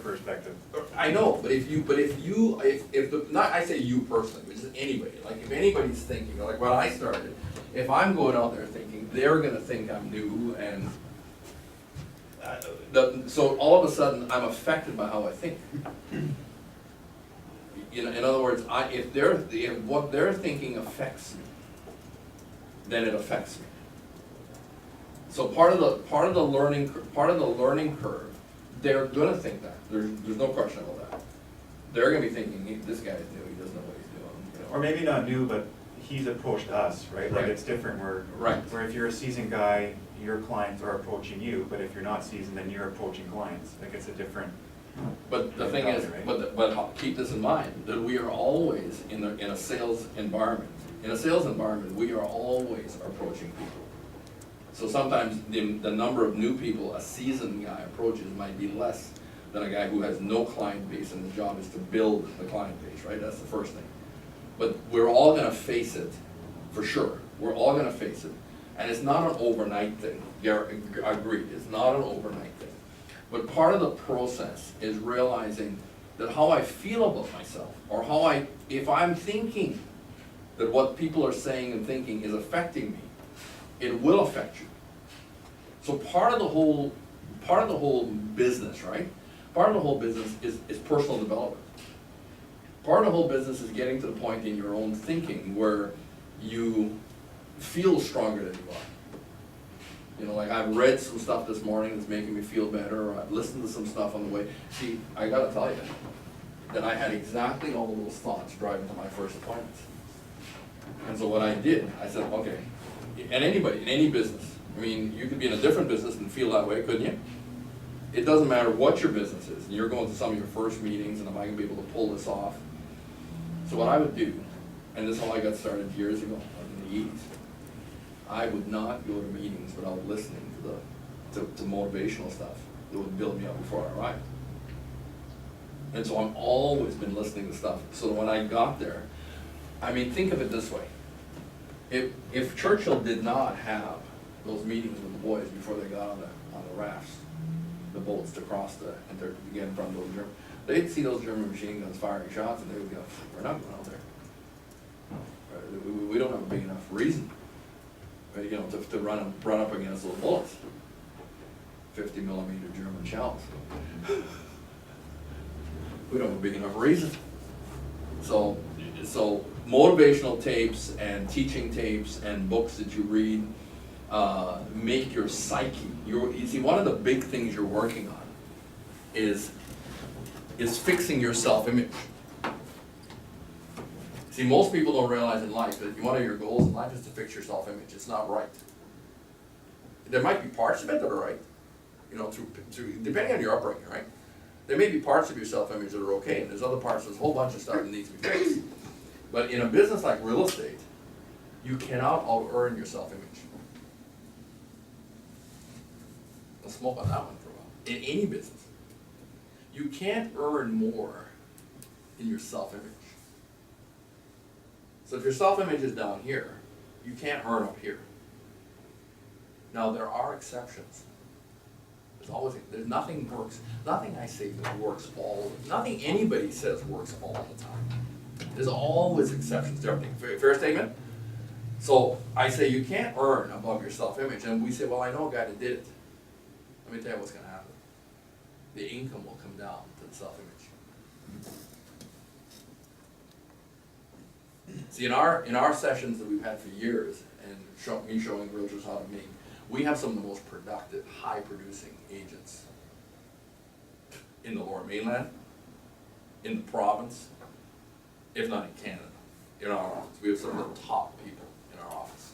perspective. I know, but if not, I say you personally, but just anybody, like if anybody's thinking, like when I started, if I'm going out there thinking, they're gonna think I'm new and so all of a sudden I'm affected by how I think. In other words, if what they're thinking affects me, then it affects me. So part of the learning curve, they're gonna think that. There's no question about that. They're gonna be thinking, this guy's new, he doesn't know what he's doing. Or maybe not new, but he's approached us, right? Like, Right. it's different where, Right. where if you're a seasoned guy, your clients are approaching you, but if you're not seasoned, then you're approaching clients. Like, it's a different. But the thing is, Right. but keep this in mind, that we are always in a sales environment. In a sales environment, we are always approaching people. So sometimes the number of new people a seasoned guy approaches might be less than a guy who has no client base and the job is to build the client base, right? That's the first thing. But we're all gonna face it, for sure. We're all gonna face it. And it's not an overnight thing, agreed, it's not an overnight thing. But part of the process is realizing that how I feel about myself, or if I'm thinking that what people are saying and thinking is affecting me, it will affect you. So part of the whole business, right? Part of the whole business is personal development. Part of the whole business is getting to the point in your own thinking where you feel stronger than you are. Like I've read some stuff this morning that's making me feel better, or I've listened to some stuff on the way. See, I gotta tell you that I had exactly all of those thoughts driving to my first appointments. And so what I did, I said, okay, and anybody, in any business, I mean, you could be in a different business and feel that way, couldn't you? It doesn't matter what your business is, and you're going to some of your first meetings, and am I gonna be able to pull this off? So what I would do, and this is how I got started years ago, like in the 80s, I would not go to meetings without listening to motivational stuff that would build me up before I arrived. And so I've always been listening to stuff, so when I got there, I mean, think of it this way. If Churchill did not have those meetings with the boys before they got on the rafts, the boats to cross and to get in front of those Germans, they'd see those German machine guns firing shots and they would go, we're not going out there. We don't have a big enough reason, to run up against those bullets. 50 millimeter German shells. We don't have a big enough reason. So motivational tapes and teaching tapes and books that you read make your psyche. You see, one of the big things you're working on is fixing your self-image. See, most people don't realize in life that one of your goals in life is to fix your self-image. It's not right. There might be parts of it that are right, you know, through depending on your upbringing, right? There may be parts of your self-image that are okay, and there's other parts, there's a whole bunch of stuff that needs to be fixed. But in a business like real estate, you cannot out-earn your self-image. I'll smoke on that one for a while. In any business, you can't earn more in your self-image. So if your self-image is down here, you can't earn up here. Now, there are exceptions. There's nothing works, nothing I say that works nothing anybody says works all the time. There's always exceptions to everything. Fair statement? So I say you can't earn above your self-image, and we say, well, I know a guy that did it. Let me tell you what's gonna happen. The income will come down to the self-image. See, in our sessions that we've had for years, and me showing realtors how to make, we have some of the most productive, high-producing agents in the Lower Mainland, in the province, if not in Canada, in our office. We have some of the top people in our office.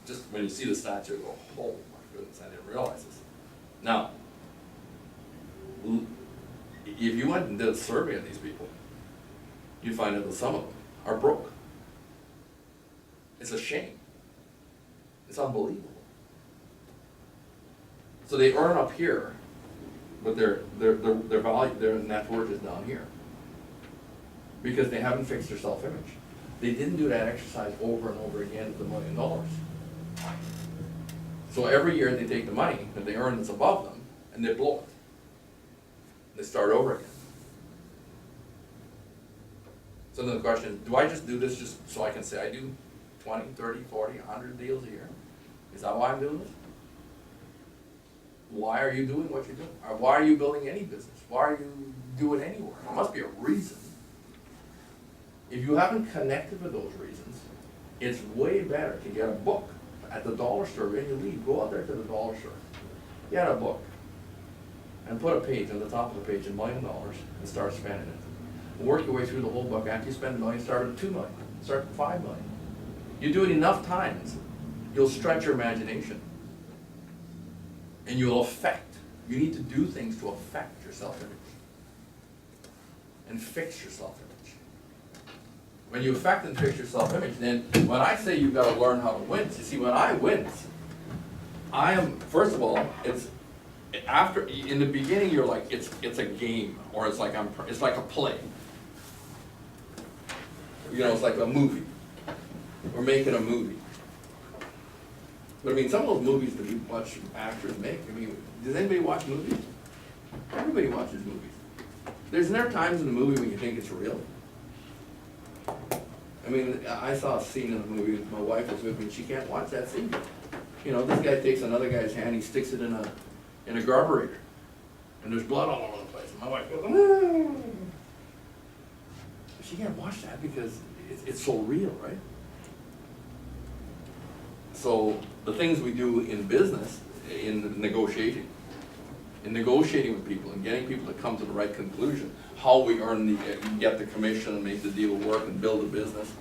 Just when you see the stats, you go, oh my goodness, I didn't realize this. Now, if you went and did a survey of these people, you'd find out that some of them are broke. It's a shame. It's unbelievable. So they earn up here, but their value, their net worth is down here. Because they haven't fixed their self-image. They didn't do that exercise over and over again with $1 million. So every year they take the money that they earn that's above them, and they blow it. They start over again. So then the question is, do I just do this just so I can say I do 20, 30, 40, 100 deals a year? Is that why I'm doing this? Why are you doing what you're doing? Or why are you building any business? Why are you doing any work? There must be a reason. If you haven't connected with those reasons, it's way better to get a book at the dollar store when you leave. Go out there to the dollar store, get a book, and put a page on the top of the page, $1 million, and start spending it. And work your way through the whole book. After you spend $1 million, start at $2 million, start at $5 million. You do it enough times, you'll stretch your imagination. And you'll affect. You need to do things to affect your self-image. And fix your self-image. When you affect and fix your self-image, then when I say you've got to learn how to wince, you see, when I wince, I am, first of all, it's after, in the beginning you're like, it's a game, or it's like a play. You know, it's like a movie. We're making a movie. But I mean, some of those movies that we watch actors make, I mean, does anybody watch movies? Everybody watches movies. There's never times in the movie when you think it's real. I mean, I saw a scene in the movie, my wife was with me, and she can't watch that scene. You know, this guy takes another guy's hand, he sticks it in a carburetor, and there's blood all over the place. And my wife goes, "Ah." She can't watch that because it's so real, right? So the things we do in business, in negotiating with people and getting people to come to the right conclusion, how we get the commission and make the deal work and build a business.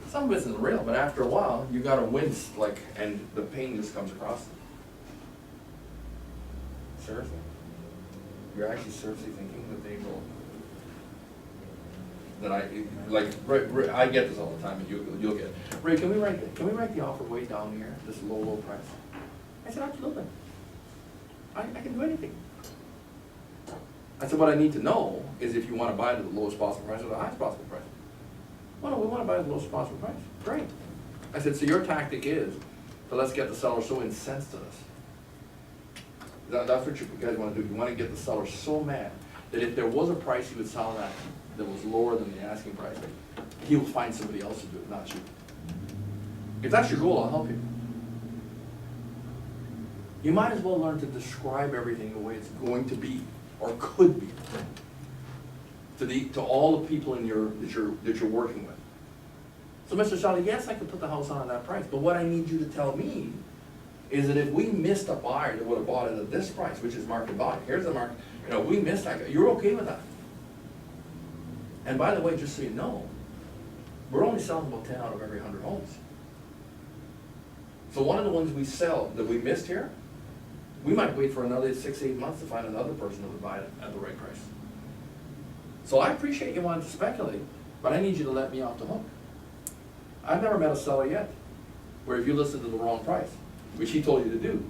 Some of it's isn't real, but after a while, you gotta wince, and the pain just comes across them. Seriously? You're actually seriously thinking that they will, I get this all the time, and you'll get it. Ray, can we write the offer way down here, this low price? I said, absolutely. I can do anything. I said, what I need to know is if you want to buy it at the lowest possible price or the highest possible price. Well, no, we want to buy it at the lowest possible price. Great. I said, so your tactic is, so let's get the seller so incensed at us. That's what you guys want to do. You want to get the seller so mad that if there was a price he would sell that was lower than the asking price, he will find somebody else to do it, not you. If that's your goal, I'll help you. You might as well learn to describe everything the way it's going to be, or could be, to all the people that you're working with. So Mr. Shelley, yes, I could put the house on at that price, but what I need you to tell me is that if we missed a buyer that would have bought it at this price, which is market value, You know, we missed that guy, you're okay with that? And by the way, just so you know, we're only selling about 10 out of every 100 homes. So one of the ones we sell that we missed here, we might wait for another 6-8 months to find another person that would buy it at the right price. So I appreciate you wanting to speculate, but I need you to let me off the hook. I've never met a seller yet, where if you listed to the wrong price, which he told you to do,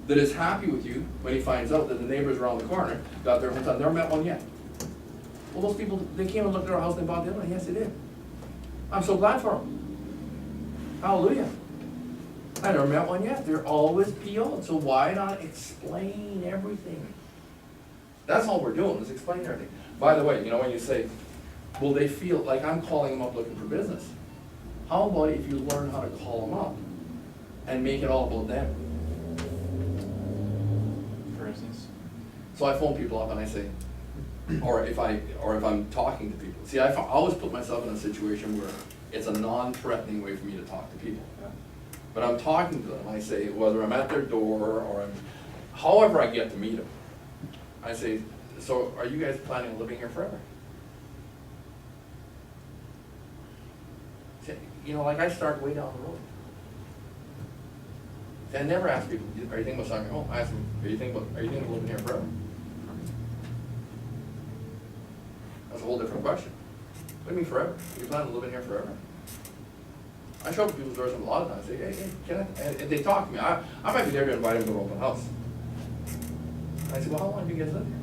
that is happy with you when he finds out that the neighbors around the corner got their homes done. Never met one yet. Well, those people, they came and looked at our house and they bought the other one. Yes, they did. I'm so glad for them. Hallelujah. I never met one yet. They're always PO'd, so why not explain everything? That's all we're doing, is explain everything. By the way, you know, when you say, will they feel like I'm calling them up looking for business? How about if you learn how to call them up and make it all about them? For instance? So I phone people up and I say, or if I'm talking to people. See, I always put myself in a situation where it's a non-threatening way for me to talk to people. Yeah. But I'm talking to them, I say, whether I'm at their door or however I get to meet them, I say, so are you guys planning on living here forever? See, you know, like I start way down the road. See, I never ask people, are you thinking about selling your home? I ask them, are you thinking about living here forever? That's a whole different question. What do you mean forever? You plan on living here forever? I show up at people's doors a lot of times, say, hey, can I? And they talk to me. I might be there to invite them to an open house. I say, well, how long have you guys lived here?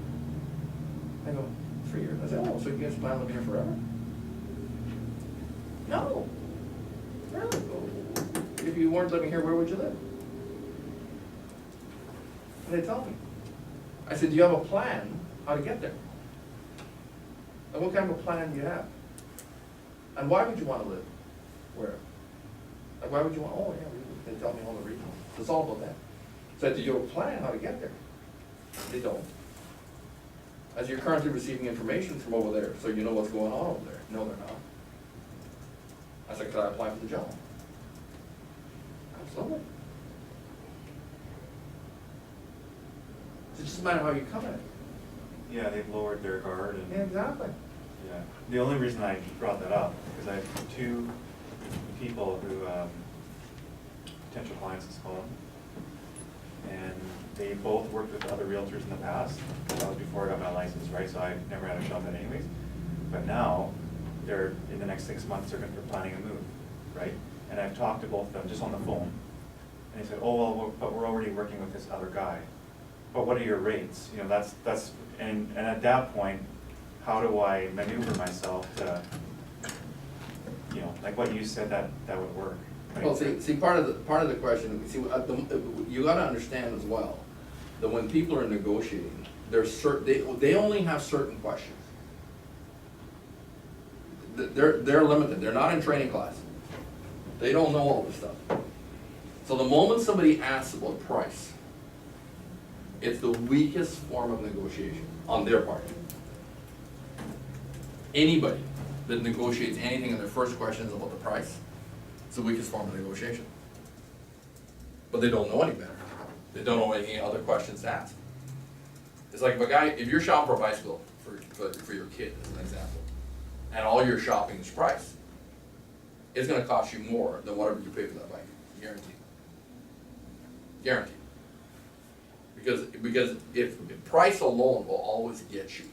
I go, 3 years. I say, oh, so you guys plan on living here forever? No. Really? Well, if you weren't living here, where would you live? And they tell me. I said, do you have a plan how to get there? And what kind of a plan do you have? And why would you want to live where? Like, why would you want, oh, yeah, they tell me all the reasons. It's all about that. So I said, do you have a plan how to get there? They don't. As you're currently receiving information from over there, so you know what's going on over there. No, they're not. I said, could I apply for the job? Absolutely. It's just a matter of how you come at it. Yeah, they've lowered their guard and. Yeah, exactly. Yeah, the only reason I brought that up, because I have 2 people who, potential clients, let's call them, and they both worked with other realtors in the past. That was before I got my license, right, so I never had a shop at anyways. But now, they're, in the next 6 months, they're planning a move, right? And I've talked to both of them just on the phone, and they said, oh, well, but we're already working with this other guy. But what are your rates? You know, that's, and at that point, how do I maneuver myself to, you know, like what you said, that would work. Right? Well, see, part of the question, see, you gotta understand as well, that when people are negotiating, they only have certain questions. They're limited, they're not in training class. They don't know all this stuff. So the moment somebody asks about price, it's the weakest form of negotiation on their part. Anybody that negotiates anything and their first question is about the price, it's the weakest form of negotiation. But they don't know any better. They don't know any other questions to ask. It's like if you're shopping for a bicycle for your kid, as an example, and all your shopping is price, it's gonna cost you more than whatever you pay for that bike, guaranteed. Guaranteed. Because if price alone will always get you,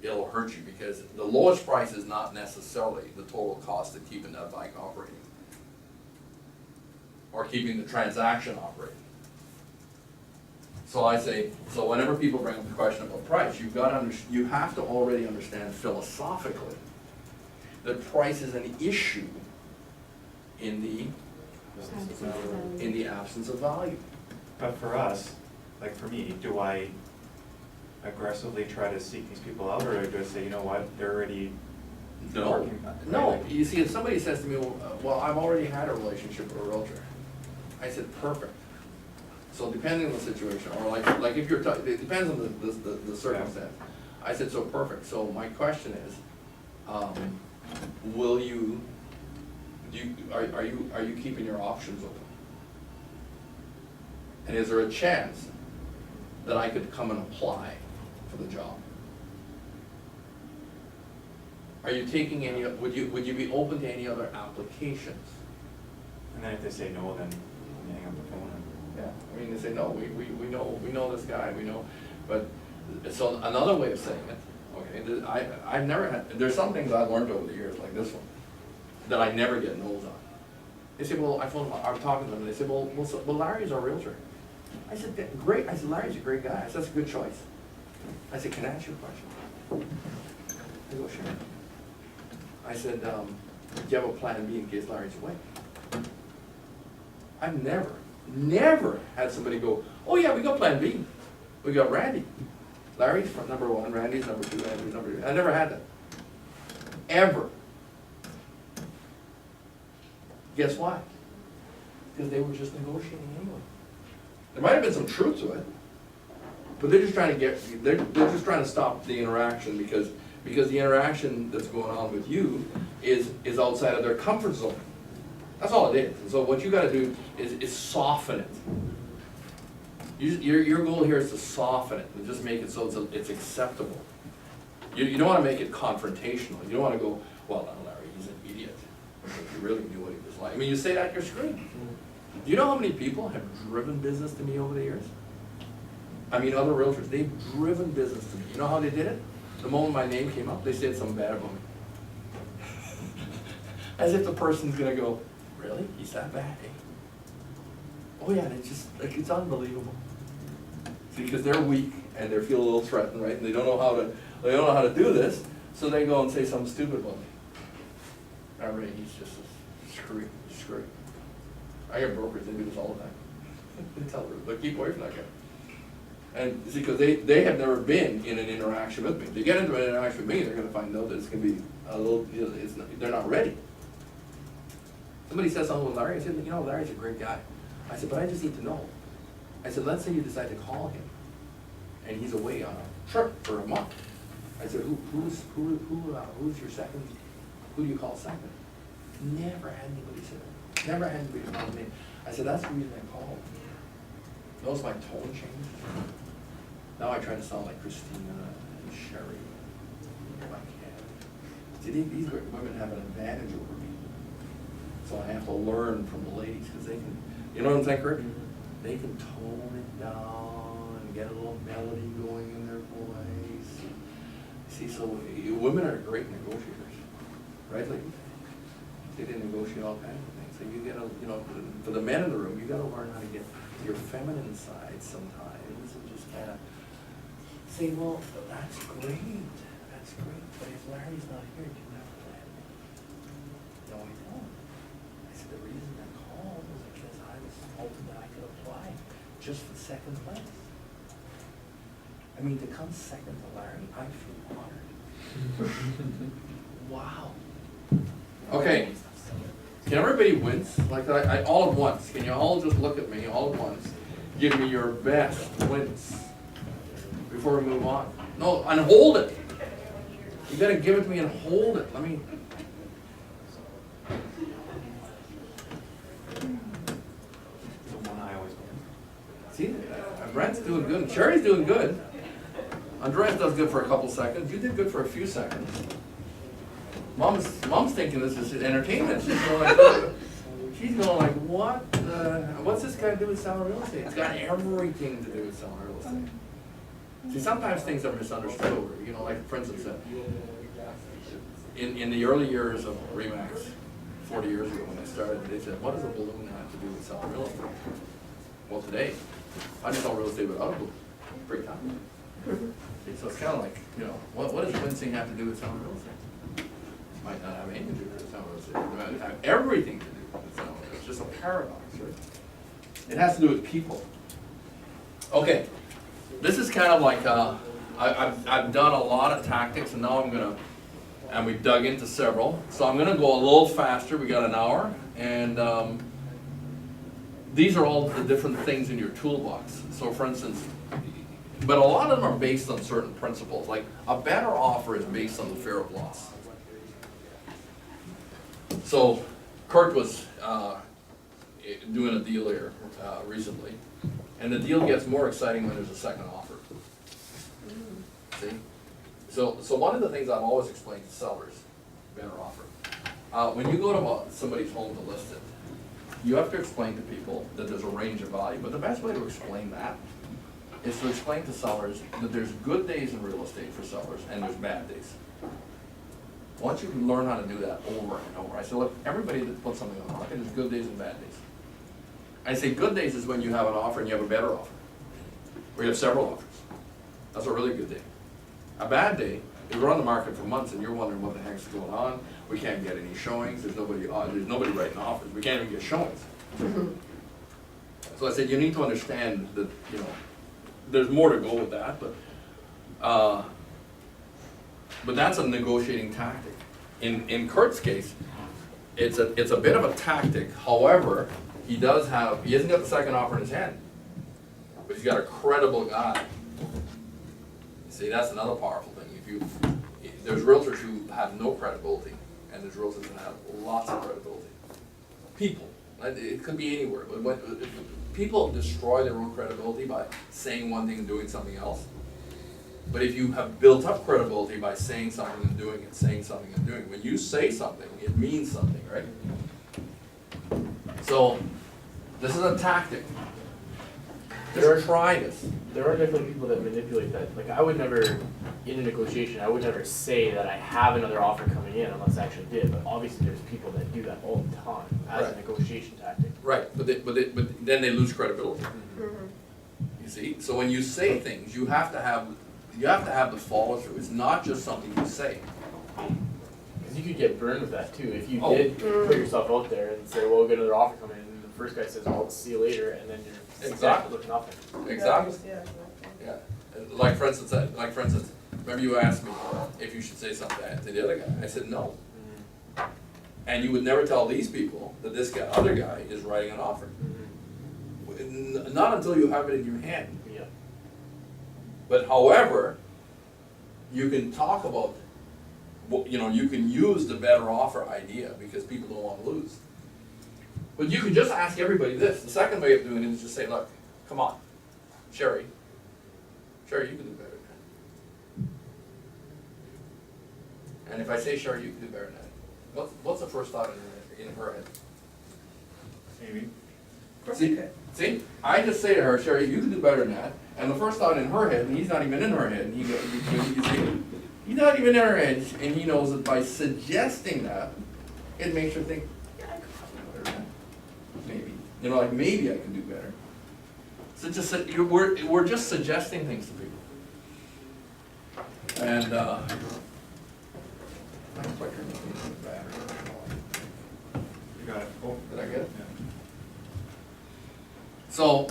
it'll hurt you, because the lowest price is not necessarily the total cost of keeping that bike operating or keeping the transaction operating. So I say, so whenever people bring up the question about price, you have to already understand philosophically that price is an issue in the absence of value. But for us, like for me, do I aggressively try to seek these people out, or do I say, you know what, they're already working? No, you see, if somebody says to me, well, I've already had a relationship with a realtor, I said, perfect. So depending on the situation, or like if you're, it depends on the circumstance. I said, so perfect. So my question is, are you keeping your options open? And is there a chance that I could come and apply for the job. Are you taking any, would you be open to any other applications? And then if they say no, then you hang up the phone and. Yeah, I mean, they say, no, we know this guy, we know, but, so another way of saying it, okay, I've never had, there's some things I've learned over the years, like this one, that I never get no's on. They say, well, I'm talking to them, and they say, well, Larry's our realtor. I said, great, I said, Larry's a great guy, I said, that's a good choice. I said, can I ask you a question? They go, sure. I said, do you have a plan B in case Larry's away? I've never had somebody go, oh yeah, we got plan B. We got Randy. Larry's from number one, Randy's number two, Randy's number three. I never had that. Ever. Guess why? Because they were just negotiating anyway. There might have been some truth to it, but they're just trying to they're just trying to stop the interaction because the interaction that's going on with you is outside of their comfort zone. That's all it is. And so what you gotta do is soften it. Your goal here is to soften it and just make it so it's acceptable. You don't wanna make it confrontational. You don't wanna go, well, no, Larry, he's an idiot. If you really knew what he was like. I mean, you say that, you're screwed. Do you know how many people have driven business to me over the years? I mean, other realtors, they've driven business to me. You know how they did it? The moment my name came up, they said something bad about me. As if the person's gonna go, really? He's that bad, eh? Oh yeah, and it's just, like, it's unbelievable. See, because they're weak and they feel a little threatened, right? And they don't know how to do this, so they go and say something stupid about me. All right, he's just screwy. I hear brokers, they do this all the time. They tell them, but keep away from that guy. And see, because they have never been in an interaction with me. If they get into an interaction with me, they're gonna find out that it's gonna be a little, you know, they're not ready. Somebody says something with Larry, I said, you know, Larry's a great guy. I said, but I just need to know. I said, let's say you decide to call him, and he's away on a trip for a month. I said, who's your second? Who do you call second? Never had anybody say that. Never had anybody call me. I said, that's the reason I called. Notice my tone changed. Now I try to sound like Christina and Sherry. If I can. See, these women have an advantage over me. So I have to learn from the ladies, because they can, you know what I'm saying, Kurt? They can tone it down and get a little melody going in their voice. See, so women are great negotiators, right, ladies? They can negotiate all kinds of things. So you get for the men in the room, you gotta learn how to get your feminine side sometimes and just kind of say, well, that's great, but if Larry's not here, you can have a plan. No, I don't. I said, the reason I called was because I was hoping that I could apply just for second place. I mean, to come second to Larry, I feel honored. Wow. Okay. Can everybody wince? Like I all at once. Can you all just look at me all at once? Give me your best wince before we move on. No, and hold it. You gotta give it to me and hold it. Let me. The one I always win. See, Brent's doing good. And Sherry's doing good. Andreas does good for a couple seconds. You did good for a few seconds. Mom's thinking this is entertainment. She's going like, what's this got to do with selling real estate? It's got everything to do with selling real estate. See, sometimes things are misunderstood over, you know, like for instance, in the early years of RE/MAX, 40 years ago when I started, they said, what does a balloon have to do with selling real estate? Well, today, I just sell real estate without a balloon. Great time. See, so it's kind of like, you know, what does wincing have to do with selling real estate? Might not have anything to do with selling real estate. It might have everything to do with selling real estate. It's just a paradox, right? It has to do with people. Okay, this is kind of like, I've done a lot of tactics, and now and we've dug into several. So I'm gonna go a little faster. We got an hour, and these are all the different things in your toolbox. So for instance, but a lot of them are based on certain principles. Like a better offer is based on the fear of loss. So Kurt was doing a deal here recently, and the deal gets more exciting when there's a second offer. See? So one of the things I've always explained to sellers, better offer. When you go to somebody's home to list it, you have to explain to people that there's a range of value, but the best way to explain that is to explain to sellers that there's good days in real estate for sellers and there's bad days. Once you learn how to do that over and over, I say, look, everybody that puts something on the market, there's good days and bad days. I say good days is when you have an offer and you have a better offer, or you have several offers. That's a really good day. A bad day is we're on the market for months and you're wondering what the heck's going on. We can't get any showings. There's nobody writing offers. We can't even get showings. So I said you need to understand that there's more to go with that, but that's a negotiating tactic. In Kurt's case, it's a bit of a tactic. However, he hasn't got the second offer in his hand, but he's got a credible guy. See, that's another powerful thing. There's realtors who have no credibility, and there's realtors that have lots of credibility. People, it could be anywhere, but people destroy their own credibility by saying one thing and doing something else. But if you have built up credibility by saying something and doing it, saying something and doing it, when you say something, it means something, right? So, this is a tactic. Try this. There are definitely people that manipulate that. Like, I would never, in a negotiation, I would never say that I have another offer coming in unless I actually did. But obviously, there's people that do that all the time as Right. a negotiation tactic. Right, but then they lose credibility. You see, so when you say things, you have to have the follow through. It's not just something you say. Because you could get burned with that too. If you Oh. did put yourself out there and say, well, we'll get another offer coming in, and the first guy says, well, I'll see you later, and then you're Exactly. with nothing. Exactly. Yeah, Yeah. Like for instance, remember you asked me if you should say something to the other guy. I said no. And you would never tell these people that this other guy is writing an offer. Not until you have it in your hand. Yeah. But however, you can talk about, you can use the better offer idea because people don't want to lose. But you can just ask everybody this. The second way of doing it is just say, look, come on, Sherry, you can do better than that. And if I say, Sherry, you can do better than that, what's the first thought in her head? Maybe. Of course you could. See, I just say to her, Sherry, you can do better than that. And the first thought in her head, and he's not even in her head, and you see, he's not even in her head, and he knows that by suggesting that, it makes her think, yeah, I could probably do better than that. Maybe. Like maybe I could do better. So just we're just suggesting things to people. And I'm quite sure nothing's bad. You got it. Oh, Did I get it? yeah. So,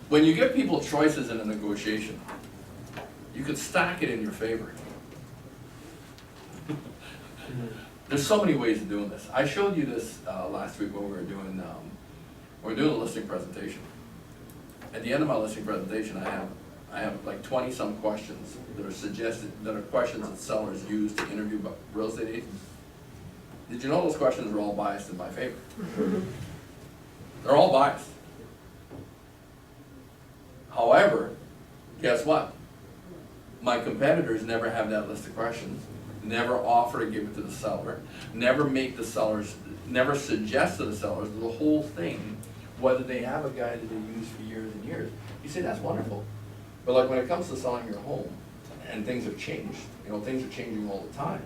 when you give people choices in a negotiation, you could stack it in your favor. There's so many ways of doing this. I showed you this last week when we were doing a listing presentation. At the end of my listing presentation, I have like 20 some questions that are suggested, that are questions that sellers use to interview real estate agents. Did you know those questions are all biased in my favor? They're all biased. However, guess what? My competitors never have that list of questions, never offer to give it to the seller, never suggest to the sellers the whole thing, whether they have a guy that they use for years and years. You say, that's wonderful. But like when it comes to selling your home, and things have changed, things are changing all the time.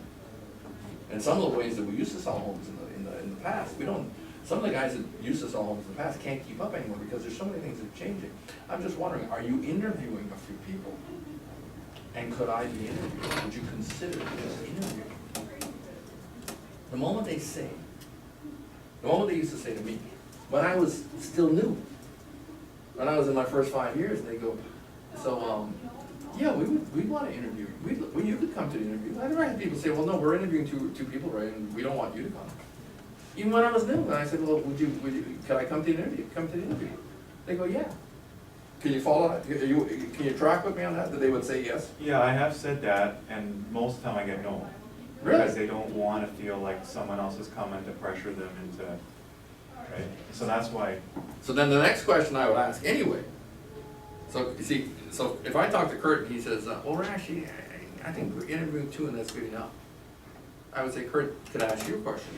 And some of the ways that we used to sell homes in the past, some of the guys that used to sell homes in the past can't keep up anymore because there's so many things that are changing. I'm just wondering, are you interviewing a few people? And could I be interviewed? Would you consider being interviewed? The moment they used to say to me, when I was still new, when I was in my first 5 years, they go, so, yeah, we want to interview you. You could come to the interview. I never had people say, well, no, we're interviewing two people, right, and we don't want you to come. Even when I was new, and I said, well, could I come to the interview? Come to the interview. They go, yeah. Can you follow that? Can you track with me on that? That they would say yes? Yeah, I have said that, and most of the time I get no. Really? Because they don't want to feel like someone else is coming to pressure them into, right? So that's why. So then the next question I would ask anyway So, you see, so if I talk to Kurt and he says, well, we're actually, I think we're interviewing two and that's good enough. I would say, Kurt, could I ask you a question?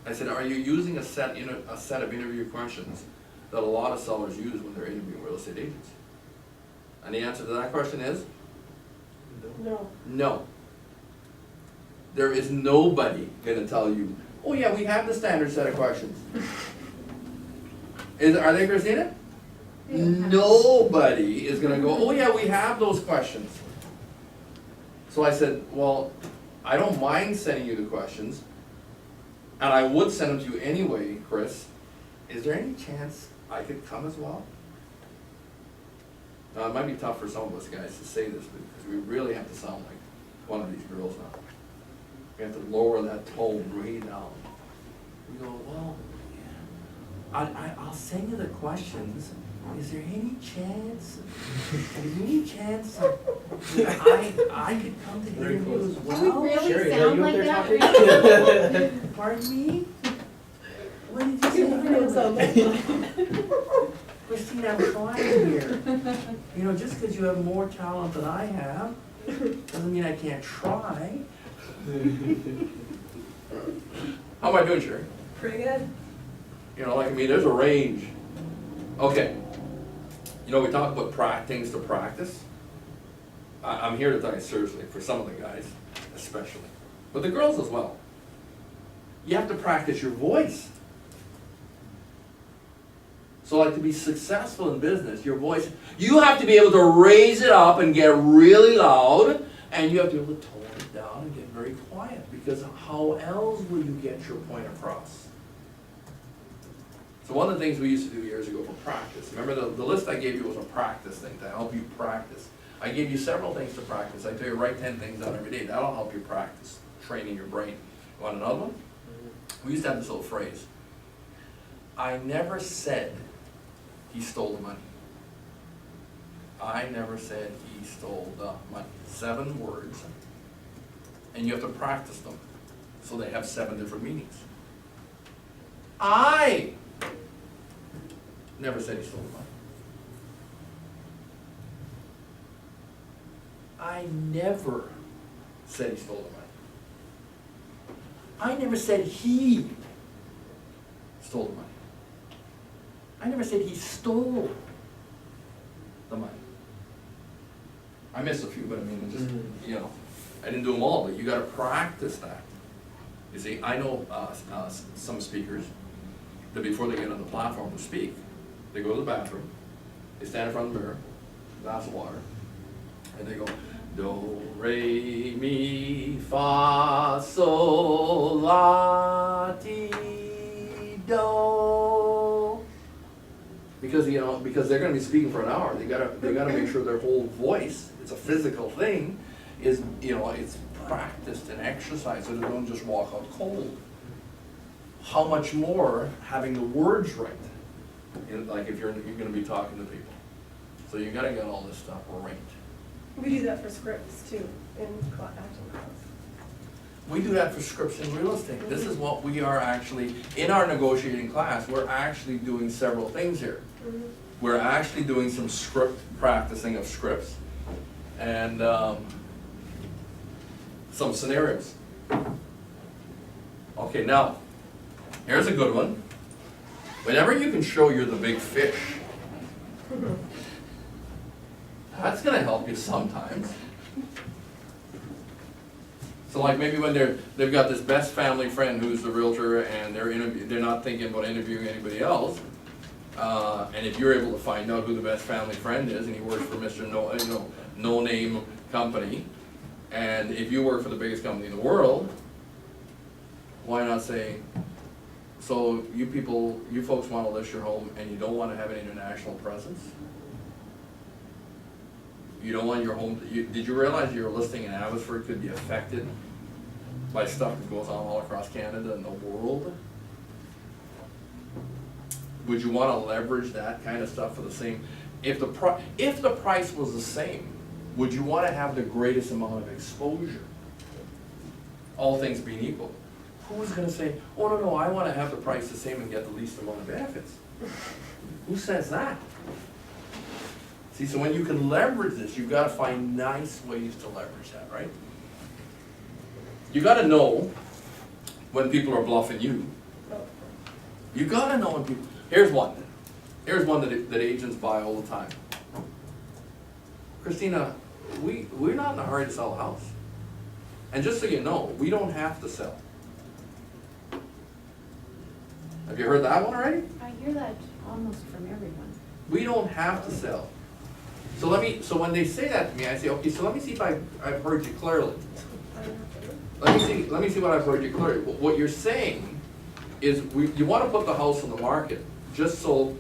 I said, are you using a set of interview questions that a lot of sellers use when they're interviewing real estate agents? And the answer to that question is, No. no. There is nobody gonna tell you, oh yeah, we have the standard set of questions. Are they, Christina? Nobody is gonna go, oh yeah, we have those questions. So I said, well, I don't mind sending you the questions, and I would send them to you anyway, Chris. Is there any chance I could come as well? Now, it might be tough for some of us guys to say this, because we really have to sound like one of these girls now. We have to lower that tone way down. We go, well, yeah, I'll send you the questions. Is there any chance I could come to Very interview as close. well? Do we really Sherry, are sound you up like there that? talking? Really? Pardon me? What did you We don't sound like say? Christina, I'm trying here. You know, just because you have more talent than I have, doesn't mean I can't try. How am I doing, Sherry? Pretty good. You know, like, I mean, there's a range. Okay. You know, we talk about things to practice. I'm here to tell you seriously, for some of the guys especially, but the girls as well. You have to practice your voice. So like, to be successful in business, your voice, you have to be able to raise it up and get really loud, and you have to be able to tone it down and get very quiet, because how else will you get your point across? So one of the things we used to do years ago for practice, remember the list I gave you was a practice thing, to help you practice. I gave you several things to practice. I tell you, write 10 things down every day. That'll help you practice, training your brain. You want another one? We used to have this little phrase. I never said he stole the money. I never said he stole the money. 7 words. And you have to practice them, so they have 7 different meanings. I never said he stole the money. I never said he stole the money. I never said he stole the money. I never said he stole the money. I missed a few, but I mean, just, you know, I didn't do them all, but you gotta practice that. You see, I know some speakers that before they get on the platform to speak, they go to the bathroom, they stand in front of the mirror, glass of water, and they go, do, re, mi, fa, sol, la, ti, do. Because, you know, because they're gonna be speaking for an hour, they gotta make sure their whole voice, it's a physical thing, is, you know, it's practiced and exercised, so they don't just walk out cold. How much more having the words right, like if you're gonna be talking to people. So you gotta get all this stuff right. We do that for scripts too, in acting class. We do that for scripts in real estate. This is what we are actually, in our negotiating class, we're actually doing several things here. We're actually doing some script practicing of scripts and some scenarios. Okay, now, here's a good one. Whenever you can show you're the big fish, that's gonna help you sometimes. So like maybe when they've got this best family friend who's the realtor and they're not thinking about interviewing anybody else, and if you're able to find out who the best family friend is and he works for Mr. No Name Company, and if you work for the biggest company in the world, why not say, so you folks want to list your home and you don't want to have an international presence? You don't want your home, did you realize your listing in Abbotsford could be affected by stuff that goes on all across Canada and the world? Would you want to leverage that kind of stuff for the same, if the price was the same, would you want to have the greatest amount of exposure? All things being equal. Who's going to say, oh no, I want to have the price the same and get the least amount of benefits? Who says that? See, so when you can leverage this, you've gotta find nice ways to leverage that, right? You gotta know when people are bluffing you. You gotta know when people, here's one that agents buy all the time. Christina, we're not in a hurry to sell a house. And just so you know, we don't have to sell. Have you heard that one already? I hear that almost from everyone. We don't have to sell. So when they say that to me, I say, okay, so let me see if I've heard you clearly. Let me see what I've heard you clearly. What you're saying is you want to put the house on the market just so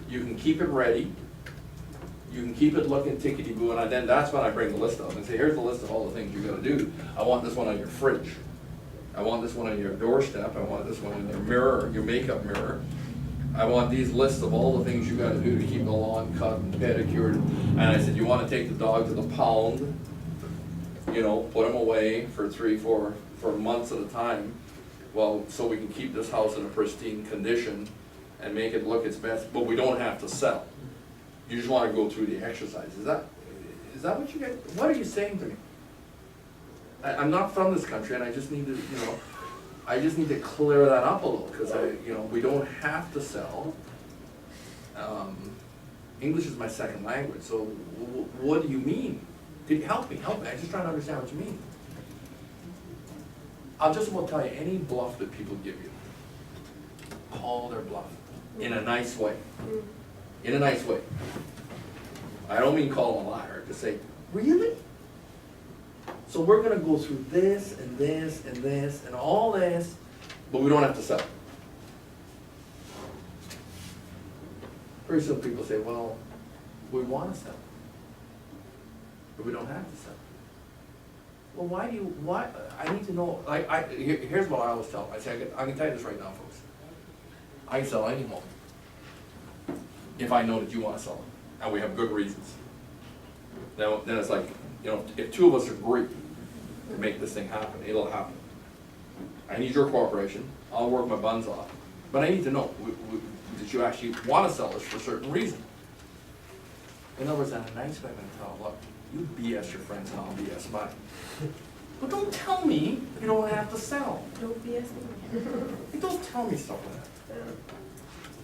you can keep it ready, you can keep it looking tickety-boo, and then that's when I bring the list up and say, here's the list of all the things you gotta do. I want this one on your fridge. I want this one on your doorstep. I want this one in your mirror, your makeup mirror. I want these lists of all the things you gotta do to keep the lawn cut and pedicured. And I said, you wanna take the dog to the pound, you know, put them away for 3-4 months at a time. Well, so we can keep this house in a pristine condition and make it look its best, but we don't have to sell. You just wanna go through the exercise. Is that what you get? What are you saying to me? I'm not from this country and I just need to, you know, I just need to clear that up a little, because we don't have to sell. English is my second language, so what do you mean? Help me, I'm just trying to understand what you mean. I'll just about tell you, any bluff that people give you, call their bluff, in a nice way. In a nice way. I don't mean call them a liar, just say, really? So we're gonna go through this and this and this and all this, but we don't have to sell. Very soon people say, well, we wanna sell, but we don't have to sell. Well, why, I need to know, here's what I always tell them. I say, I can tell you this right now, folks. I can sell any home if I know that you wanna sell it, and we have good reasons. Then it's like, you know, if two of us agree to make this thing happen, it'll happen. I need your cooperation, I'll work my buns off, but I need to know that you actually wanna sell this for a certain reason. In other words, in a nice way, I'm gonna tell them, look, you BS your friends and I'll BS mine. But don't tell me you don't have to sell. Don't BS me. Don't tell me stuff like that.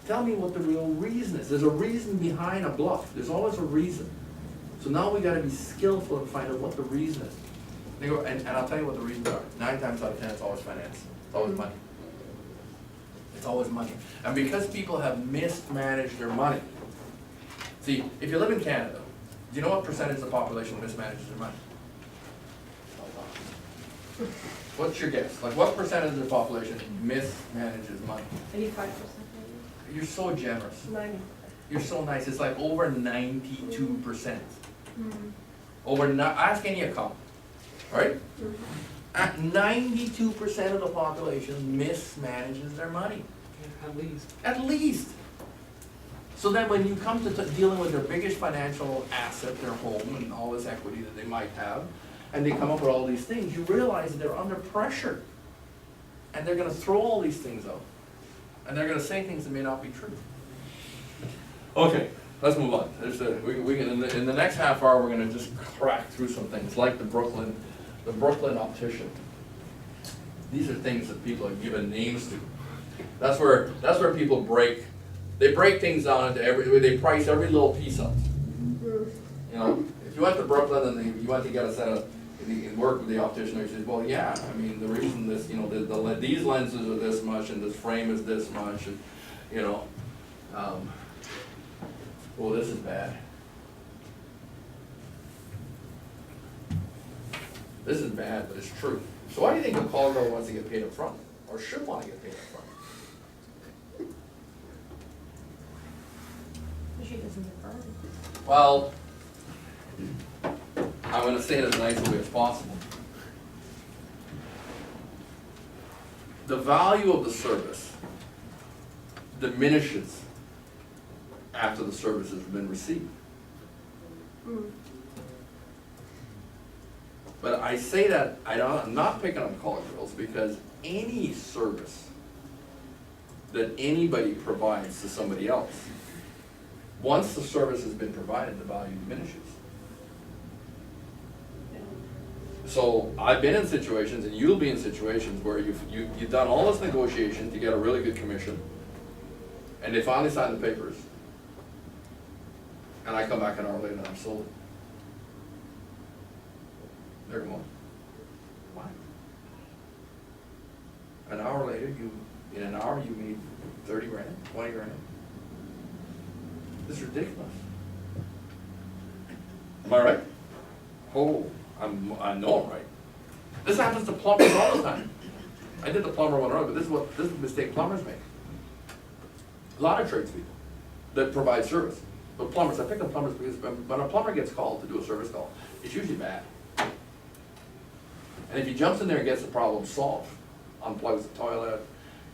Tell me what the real reason is. There's a reason behind a bluff. There's always a reason. So now we gotta be skillful and find out what the reason is. And I'll tell you what the reasons are. 9 times out of 10, it's always finance. It's always money. It's always money. And because people have mismanaged their money. See, if you live in Canada, do you know what percentage of the population mismanages their money? What's your guess? Like, what percentage of the population mismanages money? 85%. You're so generous. 90. You're so nice. It's like over 92%. Mm-hmm. Ask any accountant, right? Mm-hmm. At 92% of the population mismanages their money. At least. At least. So then when you come to dealing with their biggest financial asset, their home, and all this equity that they might have, and they come up with all these things, you realize that they're under pressure. And they're gonna throw all these things out. And they're gonna say things that may not be true. Okay, let's move on. In the next half hour, we're gonna just crack through some things, like the Brooklyn optician. These are things that people have given names to. That's where people break things down into they price every little piece up. You know, if you went to Brooklyn and you went to get a set of, and work with the optician, he says, well, yeah, I mean, the reason this, you know, these lenses are this much and this frame is this much, and, you know, well, this is bad. This is bad, but it's true. So why do you think a call girl wants to get paid up front, or should want to get paid up front? She doesn't get burned. Well, I'm going to say it as nicely as possible. The value of the service diminishes after the service has been received. But I say that, I'm not picking on call girls, because any service that anybody provides to somebody else Once the service has been provided, the value diminishes. So I've been in situations, and you'll be in situations where you've done all this negotiation to get a really good commission, and they finally sign the papers, and I come back an hour later and I'm sold it. They're going, why? An hour later, in an hour you made 30 grand, 20 grand. This is ridiculous. Am I right? Oh, I know I'm right. This happens to plumbers all the time. I did the plumber one earlier, but this is the mistake plumbers make. A lot of tradespeople that provide service. But plumbers, I pick up plumbers because when a plumber gets called to do a service call, it's usually bad. And if he jumps in there and gets the problem solved, unplugs the toilet,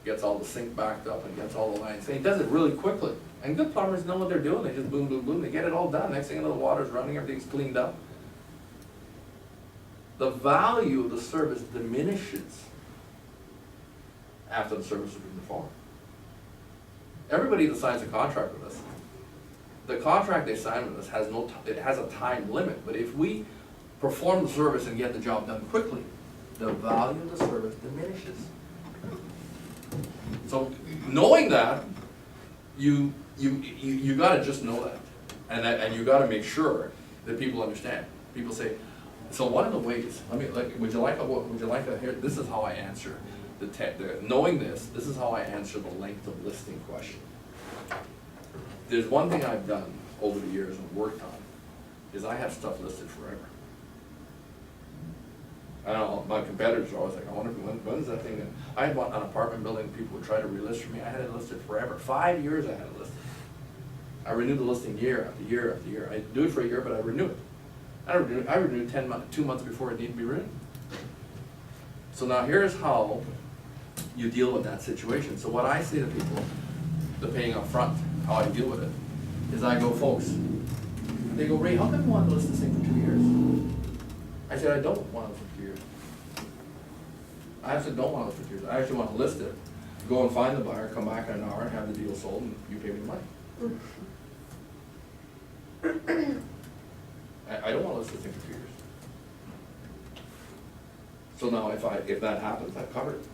gets all the sink backed up and gets all the lines, and he does it really quickly. And good plumbers know what they're doing, they just boom, boom, boom, they get it all done. Next thing you know, the water's running, everything's cleaned up. The value of the service diminishes after the service has been performed. Everybody that signs a contract with us, the contract they sign with us has a time limit, but if we perform the service and get the job done quickly, the value of the service diminishes. So knowing that, you gotta just know that. And you gotta make sure that people understand. People say, so one of the ways, would you like to hear, this is how I answer knowing this is how I answer the length of listing question. There's one thing I've done over the years and worked on, is I have stuff listed forever. I don't know, my competitors are always like, I wonder when's that thing that, I had an apartment building, people would try to relist for me, I had it listed forever. 5 years I had it listed. I renewed the listing year after year after year. I do it for a year, but I renew it. I renewed 2 months before it needed to be renewed. So now here's how you deal with that situation. So what I say to people, the paying up front, how I deal with it, is I go, folks, they go, Ray, how come you want to list this thing for 2 years? I said, I don't want it for 2 years. I actually don't want it for 2 years. I actually want to list it, go and find the buyer, come back in an hour, and have the deal sold, and you pay me the money. I don't want to list this thing for 2 years. So now if that happens, I've covered it.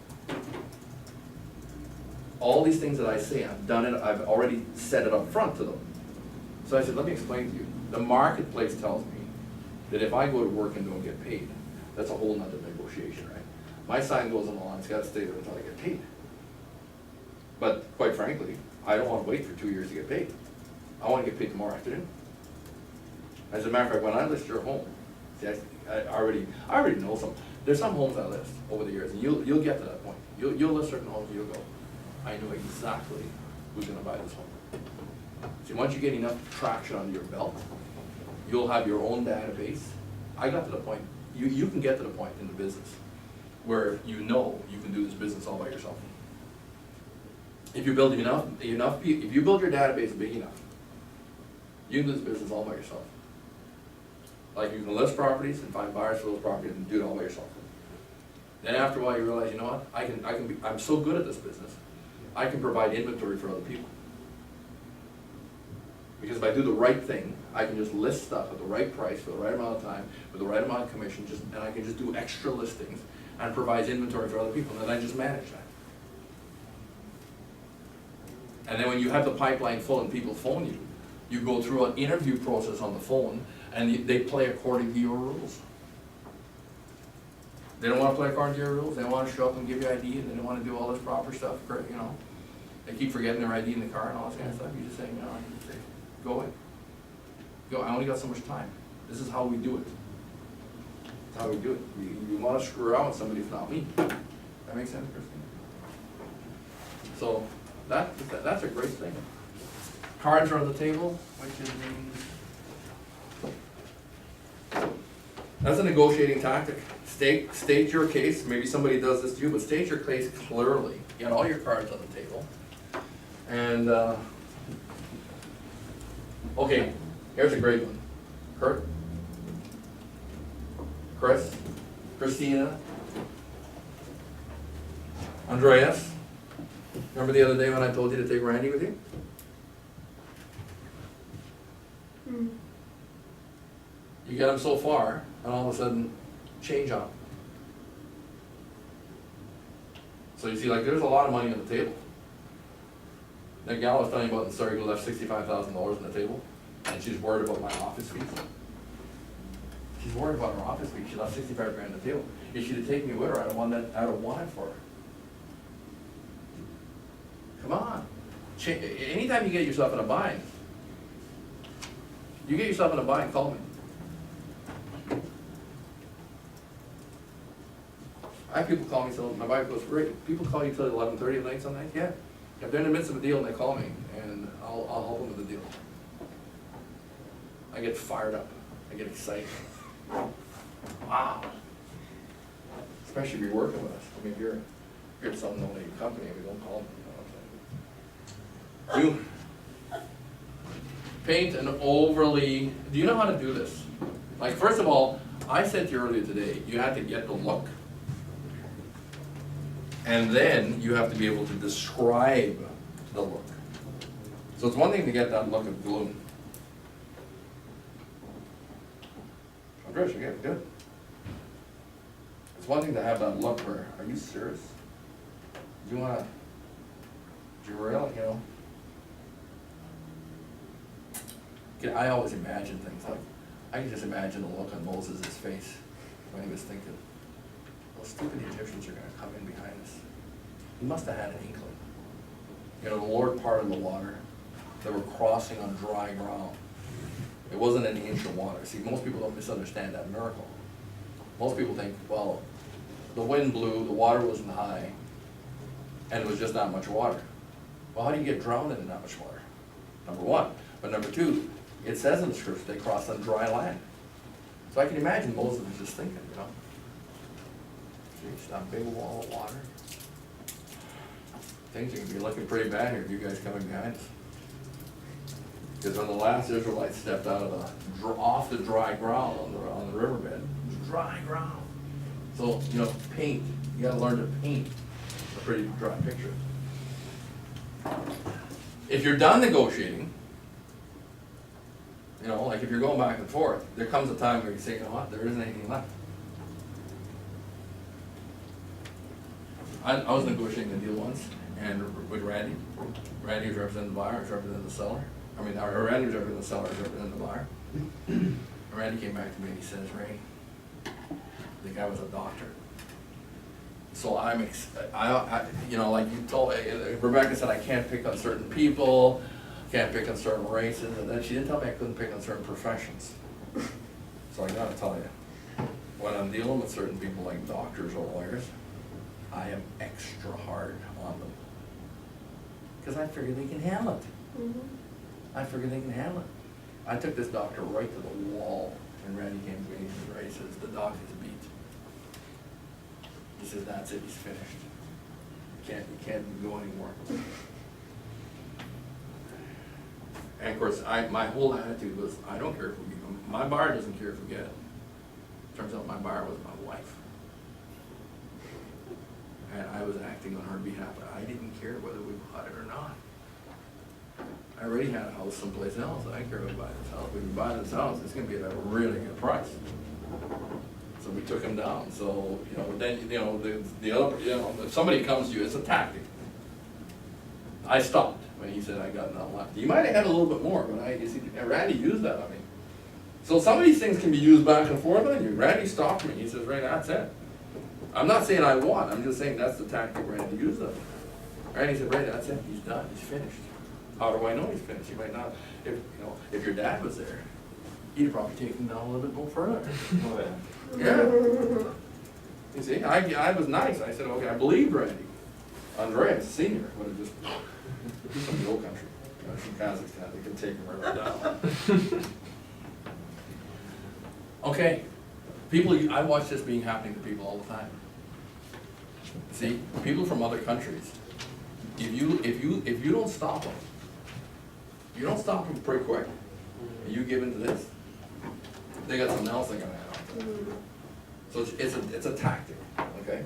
All these things that I say, I've done it, I've already set it up front to them. So I said, let me explain to you. The marketplace tells me that if I go to work and don't get paid, that's a whole nother negotiation, right? My sign goes on the line, it's gotta stay there until I get paid. But quite frankly, I don't wanna wait for 2 years to get paid. I wanna get paid tomorrow afternoon. As a matter of fact, when I list your home, see, I already know some. There's some homes I list over the years, and you'll get to that point. You'll list certain homes, you'll go, I know exactly who's gonna buy this home. See, once you get enough traction under your belt, you'll have your own database. I got to the point, you can get to the point in the business where you know you can do this business all by yourself. If you build if you build your database big enough, you can do this business all by yourself. Like you can list properties and find buyers for those properties and do it all by yourself. Then after a while you realize, you know what, I'm so good at this business, I can provide inventory for other people. Because if I do the right thing, I can just list stuff at the right price for the right amount of time, with the right amount of commission, and I can just do extra listings and provide inventory for other people, and then I just manage that. And then when you have the pipeline full and people phone you, you go through an interview process on the phone, and they play according to your rules. They don't want to play according to your rules, they want to show up and give you ID, and they don't want to do all this proper stuff, you know. They keep forgetting their ID in the car and all this kind of stuff. You just say, no, you just say, go away. Go, I only got so much time. This is how we do it. That's how we do it. You want to screw around with somebody, it's not me. That makes sense, Christine? So that's a great thing. Cards are on the table, which is that's a negotiating tactic. State your case. Maybe somebody does this to you, but state your case clearly. Get all your cards on the table. And okay, here's a great one. Kurt, Chris, Christina, Andreas. Remember the other day when I told you to take Randy with you? Mm. You get them so far, and all of a sudden, change on 'em. So you see, like, there's a lot of money on the table. That gal I was telling you about in Surrey who left $65,000 on the table, and she's worried about my office fees. She's worried about her office fees. She left 65 grand on the table. If she'd have taken me with her, I'd have won it for her. Come on. Anytime you get yourself in a bind, call me. I have people call me, so my wife goes, great, people call you till 11:30 at night sometimes? Yeah. If they're in the midst of a deal and they call me, and I'll help them with the deal. I get fired up, I get excited. Wow. Especially if you're working with us. I mean, if you're at some no-name company, we don't call them, you know what I'm saying? You paint an overly, do you know how to do this? Like, first of all, I said to you earlier today, you had to get the look. And then you have to be able to describe the look. So it's one thing to get that look of gloom. Andres, you're getting good. It's one thing to have that look where, are you serious? Do you really, you know? I always imagine things like, I can just imagine the look on Moses' face when he was thinking, those stupid Egyptians are gonna come in behind us. He must have had an inkling. You know, the Lord parted the water. They were crossing on dry ground. It wasn't an inch of water. See, most people don't misunderstand that miracle. Most people think, well, the wind blew, the water wasn't high, and it was just not much water. Well, how do you get drowned in that much water? Number one. But number two, it says in the scripture they crossed on dry land. So I can imagine Moses was just thinking, you know, geez, that big wall of water. Things are gonna be looking pretty bad here if you guys coming behind us. Because when the last Israelites stepped out of off the dry ground on the riverbed, it was dry ground. So, you know, paint, you gotta learn to paint a pretty dry picture. If you're done negotiating, you know, like if you're going back and forth, there comes a time where you say, you know what, there isn't anything left. I was negotiating a deal once, and with Randy. Randy was representing the buyer, I was representing the seller. I mean, Randy was representing the seller, I was representing the buyer. And Randy came back to me and he says, Ray, the guy was a doctor. So you know, like you told, Rebecca said I can't pick on certain people, can't pick on certain races, and then she didn't tell me I couldn't pick on certain professions. So I gotta tell you, when I'm dealing with certain people like doctors or lawyers, I am extra hard on them. Because I figure they can handle it. Mhm. I figure they can handle it. I took this doctor right to the wall, and Randy came to me and Ray says, the doc is beat. He says, that's it, he's finished. You can't go anymore. And of course, my whole attitude was, I don't care if we get them. My buyer doesn't care if we get it. Turns out my buyer was my wife. And I was acting on her behalf. I didn't care whether we bought it or not. I already had a house someplace else. I didn't care if we buy this house. If we buy this house, it's gonna be at a really good price. So we took him down. So, you know, then, you know, the other, you know, if somebody comes to you, it's a tactic. I stopped when he said I got nothing left. You might have had a little bit more, but you see, Randy used that on me. So some of these things can be used back and forth on you. Randy stopped me. He says, Ray, that's it. I'm not saying I won. I'm just saying that's the tactic Randy used on me. Randy said, Ray, that's it. He's done. He's finished. How do I know he's finished? He might not. If your dad was there, he'd probably take him down a little bit more further. Oh, yeah. Yeah. You see, I was nice. I said, okay, I believed Randy. Andreas, senior, would have just, he's from the old country. You know, from Kazakhstan, they can take him right down. Okay, people, I watch this being happening to people all the time. See, people from other countries, if you don't stop them, you don't stop them pretty quick, and you give into this, they got something else they're gonna add on to it. So it's a tactic, okay?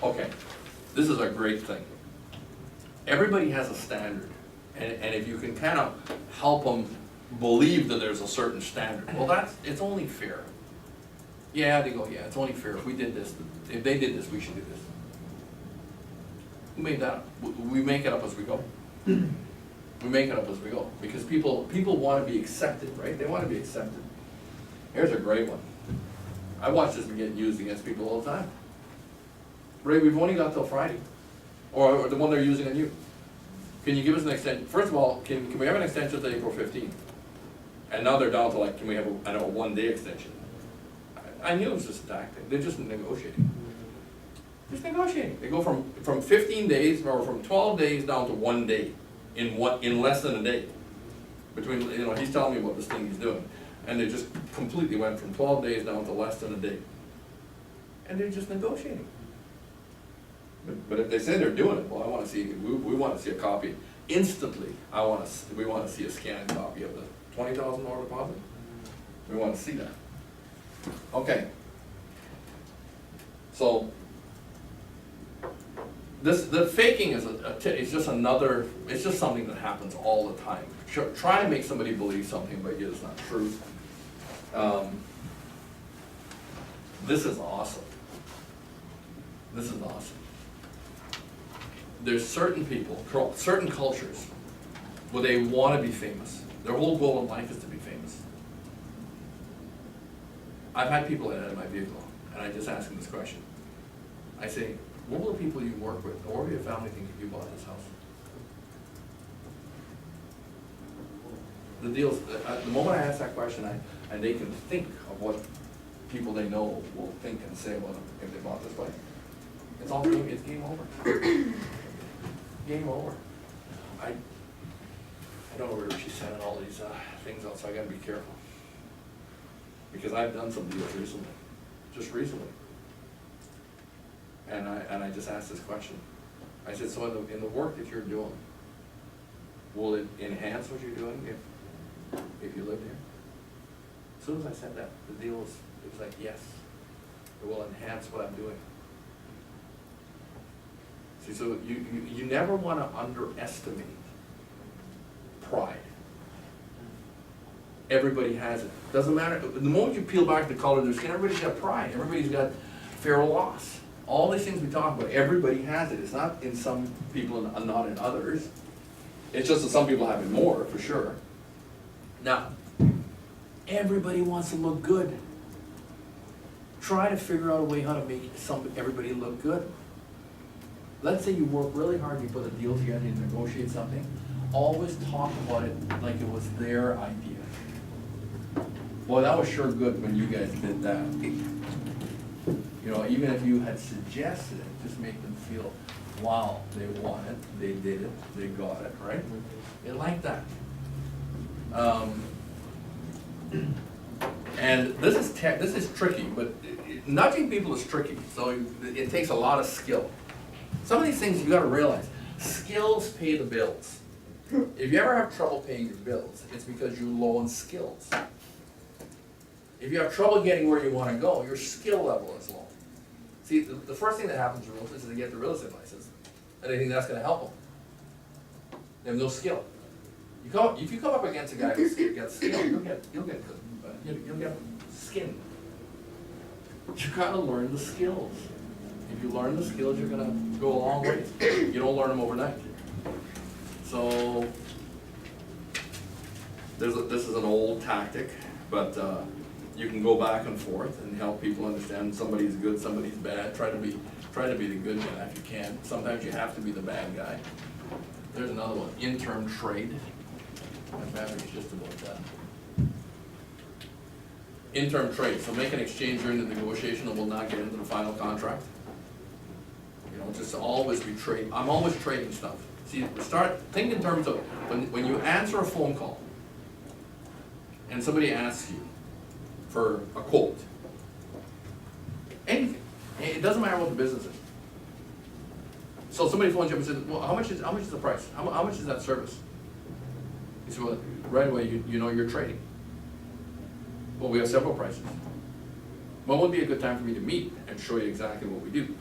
Okay, this is a great thing. Everybody has a standard And if you can kind of help them believe that there's a certain standard, well, it's only fair. Yeah, they go, yeah, it's only fair, if we did this, if they did this, we should do this. Who made that up? We make it up as we go. We make it up as we go, because people want to be accepted, right? They want to be accepted. Here's a great one. I watch this get used against people all the time. Ray, we've only got till Friday, or the one they're using on you. Can you give us an extension? First of all, can we have an extension to April 15th? And now they're down to like, can we have a 1-day extension? I knew it was just a tactic. They're just negotiating. Just negotiating. They go from 15 days or from 12 days down to 1 day in less than a day. Between, he's telling me what this thing he's doing. And they just completely went from 12 days down to less than a day. And they're just negotiating. But if they say they're doing it, well, I want to see, we want to see a copy instantly. We want to see a scanned copy of the $20,000 deposit. We want to see that. Okay. So the faking is just another. It's just something that happens all the time. Try to make somebody believe something, but yet it's not true. This is awesome. This is awesome. There's certain people, certain cultures, where they want to be famous. Their whole goal in life is to be famous. I've had people in my vehicle, and I just ask them this question. I say, what will the people you work with, or your family think if you bought this house? The deal's, the moment I ask that question, and they can think of what people they know will think and say about them if they bought this place. It's game over. Game over. I don't know where she's sending all these things out, so I gotta be careful. Because I've done some deals recently, just recently. And I just asked this question. I said, so in the work that you're doing, will it enhance what you're doing if you live here? As soon as I said that, the deal was, it was like, yes, it will enhance what I'm doing. See, so you never want to underestimate pride. Everybody has it. Doesn't matter. The moment you peel back the color of their skin, everybody's got pride. Everybody's got fear of loss. All these things we talk about, everybody has it. It's not in some people and not in others. It's just that some people have it more, for sure. Now, everybody wants to look good. Try to figure out a way how to make everybody look good. Let's say you work really hard, you put a deal together, you negotiate something. Always talk about it like it was their idea. Boy, that was sure good when you guys did that. Even if you had suggested it, just make them feel, wow, they want it, they did it, they got it, right? They like that. And this is tricky, but nudging people is tricky, so it takes a lot of skill. Some of these things you gotta realize, skills pay the bills. If you ever have trouble paying your bills, it's because you're low on skills. If you have trouble getting where you wanna go, your skill level is low. See, the first thing that happens to realtors is they get the real estate license, and they think that's gonna help them. They have no skill. If you come up against a guy who's got skill, you'll get skin. You gotta learn the skills. If you learn the skills, you're gonna go a long way. You don't learn them overnight. So, this is an old tactic, but you can go back and forth and help people understand somebody's good, somebody's bad. Try to be the good guy if you can. Sometimes you have to be the bad guy. There's another one, interim trade. My battery's just about that. Interim trade, so make an exchange during the negotiation that will not get into the final contract. Just always be trading. I'm always trading stuff. See, think in terms of when you answer a phone call and somebody asks you for a quote, anything. It doesn't matter what the business is. So somebody phones you up and says, well, how much is the price? How much is that service? You say, well, right away you're trading. Well, we have several prices. When would be a good time for me to meet and show you exactly what we do?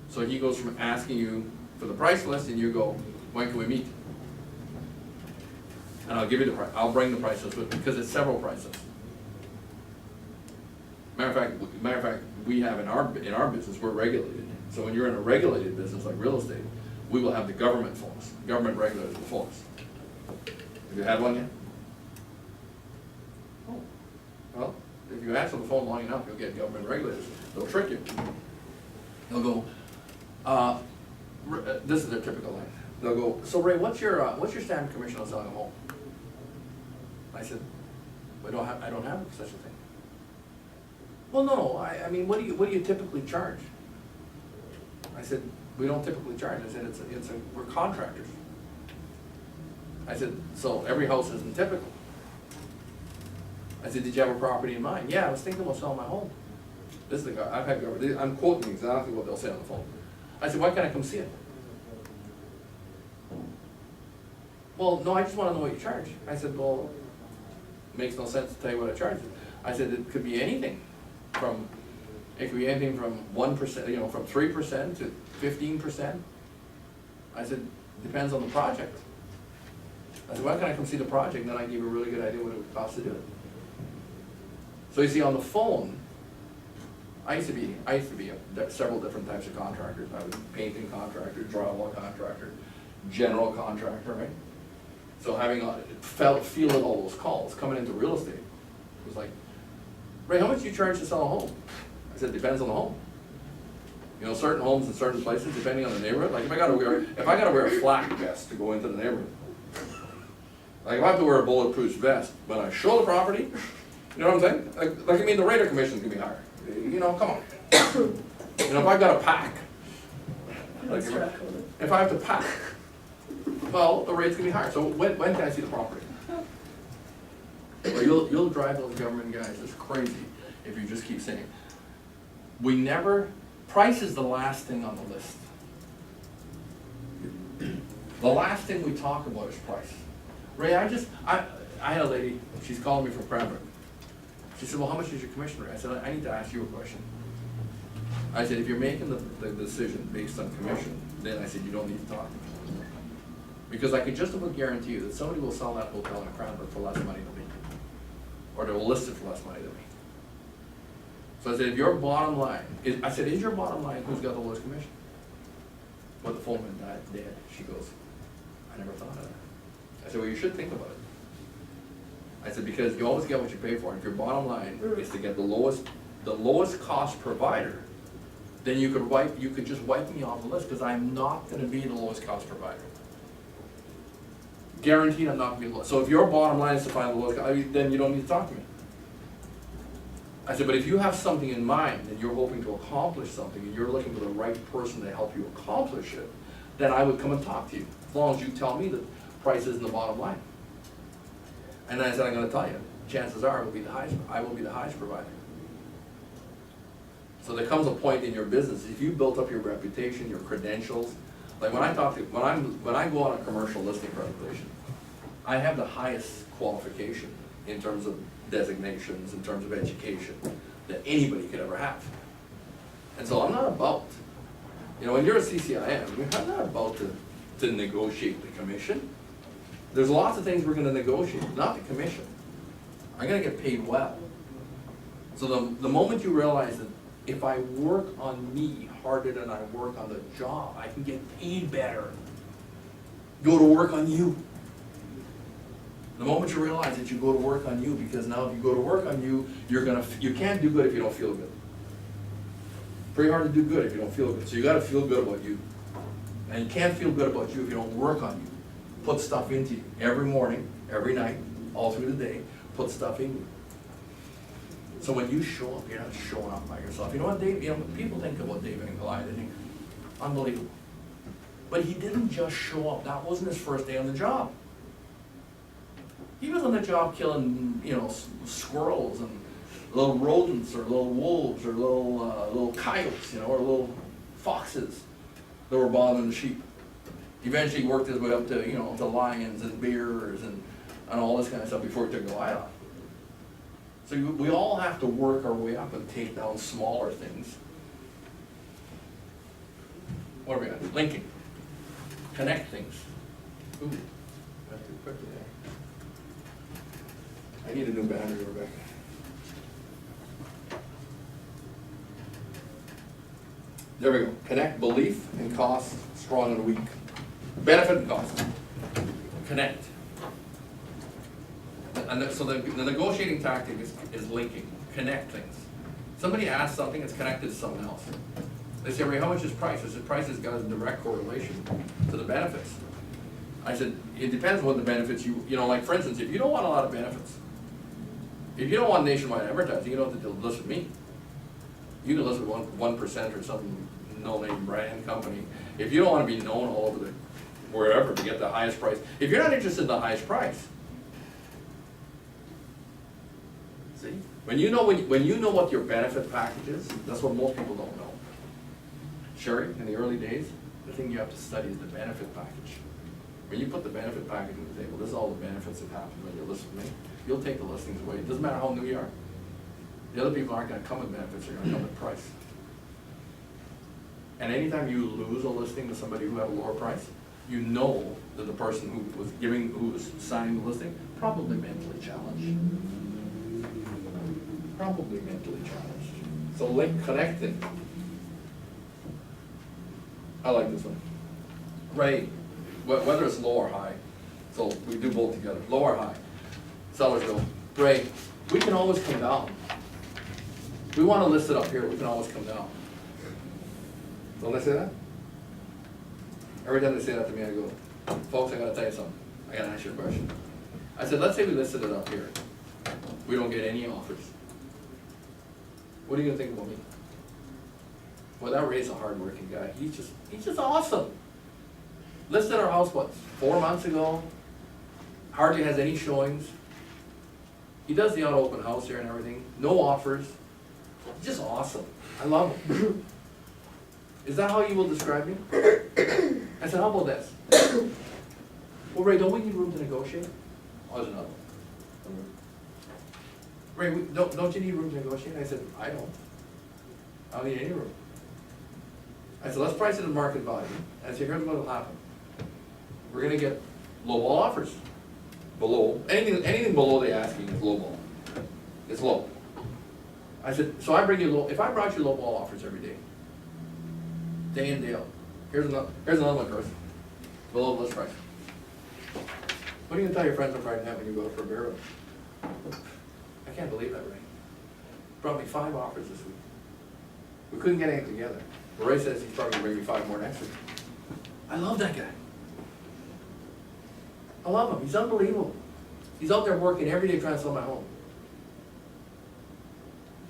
So he goes from asking you for the price list, and you go, when can we meet? And I'll give you the price, I'll bring the prices with, because it's several prices. Matter of fact, we have in our business, we're regulated. So when you're in a regulated business like real estate, we will have the government phones, government regulators will phone us. Have you had one yet? Oh, well, if you answer the phone long enough, you'll get government regulators. They'll trick you. They'll go, this is their typical line. They'll go, so Ray, what's your standard commission on selling a home? I said, I don't have such a thing. Well, no, I mean, what do you typically charge? I said, we don't typically charge. I said, we're contractors. I said, so every house isn't typical. I said, did you have a property in mind? Yeah, I was thinking about selling my home. This is the guy, I've had government, I'm quoting exactly what they'll say on the phone. I said, why can't I come see it? Well, no, I just wanna know what you charge. I said, well, it makes no sense to tell you what I charge. I said, it could be anything from 1%, from 3% to 15%. I said, depends on the project. I said, why can't I come see the project? And then I give you a really good idea what it would cost to do it. So you see, on the phone, I used to be several different types of contractors. I was a painting contractor, drywall contractor, general contractor, right? So feeling all those calls, coming into real estate, it was like, Ray, how much do you charge to sell a home? I said, depends on the home. You know, certain homes in certain places, depending on the neighborhood, like if I gotta wear a flak vest to go into the neighborhood, like if I have to wear a bulletproof vest when I show the property, you know what I'm saying? Like I mean, the rate of commission's gonna be higher. You know, come on. You know, if I've got to pack, like if I have to pack, well, the rate's gonna be higher. So when can I see the property? Well, you'll drive those government guys just crazy if you just keep saying, price is the last thing on the list. The last thing we talk about is price. Ray, I had a lady, she's calling me from Cranbrook. She said, well, how much is your commission rate? I said, I need to ask you a question. I said, if you're making the decision based on commission, then I said, you don't need to talk to me. Because I could just about guarantee you that somebody will sell that hotel in Cranbrook for less money than me. Or they will list it for less money than me. So I said, if your bottom line, is your bottom line who's got the lowest commission? But the phone went dead. She goes, I never thought of that. I said, well, you should think about it. I said, because you always get what you pay for. And if your bottom line is to get the lowest cost provider, then you could just wipe me off the list, because I'm not gonna be the lowest cost provider. Guaranteed I'm not gonna be the lowest. So if your bottom line is to find the lowest cost, then you don't need to talk to me. I said, but if you have something in mind and you're hoping to accomplish something and you're looking for the right person to help you accomplish it, then I would come and talk to you, as long as you tell me that price isn't the bottom line. And then I said, I'm gonna tell you, chances are I will be the highest provider. So there comes a point in your business, if you built up your reputation, your credentials, like when I go on a commercial listing presentation, I have the highest qualification in terms of designations, in terms of education, that anybody could ever have. And so I'm not about, when you're a CCIM, I'm not about to negotiate the commission. There's lots of things we're gonna negotiate, not the commission. I'm gonna get paid well. So the moment you realize that if I work on me harder than I work on the job, I can get paid better. Go to work on you. The moment you realize that you go to work on you, because now if you go to work on you, you can't do good if you don't feel good. Pretty hard to do good if you don't feel good. So you gotta feel good about you. And you can't feel good about you if you don't work on you. Put stuff into you every morning, every night, all through the day, put stuff in you. So when you show up, you're not showing up by yourself. You know what, Dave, people think about David and Goliath, they think, unbelievable. But he didn't just show up. That wasn't his first day on the job. He was on the job killing, squirrels and little rodents or little wolves or little coyotes, or little foxes that were bothering the sheep. Eventually he worked his way up to, to lions and bears and all this kind of stuff before he took Goliath on. So we all have to work our way up and take down smaller things. What are we at? Linking. Connect things. Ooh, that's too quick there. I need a new battery, Rebecca. There we go. Connect belief and cost, strong and weak. Benefit and cost. Connect. So the negotiating tactic is linking, connect things. Somebody asks something, it's connected to something else. They say, Ray, how much is price? I said, price has got a direct correlation to the benefits. I said, it depends what the benefits you know, like for instance, if you don't want a lot of benefits, if you don't want nationwide advertising, you don't have to list with me. You can list with 1% or some no-name brand company. If you don't want to be known all over the, wherever to get the highest price, if you're not interested in the highest price, see? When you know what your benefit package is, that's what most people don't know. Sherry, in the early days, the thing you have to study is the benefit package. When you put the benefit package on the table, this is all the benefits that happen when you list with me. You'll take the listings away. It doesn't matter how new you are. The other people aren't going to come with benefits, they're going to come with price. And anytime you lose a listing to somebody who had a lower price, you know that the person who was signing the listing, probably mentally challenged. Probably mentally challenged. So link connecting. I like this one. Ray, whether it's low or high, so we do both together, low or high. Sellers go, Ray, we can always come down. We want to list it up here, we can always come down. Don't they say that? Every time they say that to me, I go, folks, I gotta tell you something. I gotta ask you a question. I said, let's say we listed it up here. We don't get any offers. What are you gonna think about me? Well, that Ray's a hard-working guy. He's just awesome. Listed our house, what, 4 months ago? Hardly has any showings. He does the auto open house here and everything. No offers. He's just awesome. I love him. Is that how you will describe me? I said, how about this? Well, Ray, don't we need room to negotiate? Oh, there's another one. Ray, don't you need room to negotiate? I said, I don't need any room. I said, let's price it at market value. I said, here's what will happen. We're gonna get lowball offers. Below, anything below the asking is lowball. It's low. I said, so I bring you low, if I brought you lowball offers every day in, day out, here's another one, Chris. Below the list price. What are you gonna tell your friends on Friday night when you go for a beer? I can't believe that, Ray. Brought me 5 offers this week. We couldn't get anything together. But Ray says he's probably gonna bring me 5 more next week. I love that guy. I love him. He's unbelievable. He's out there working every day trying to sell my home.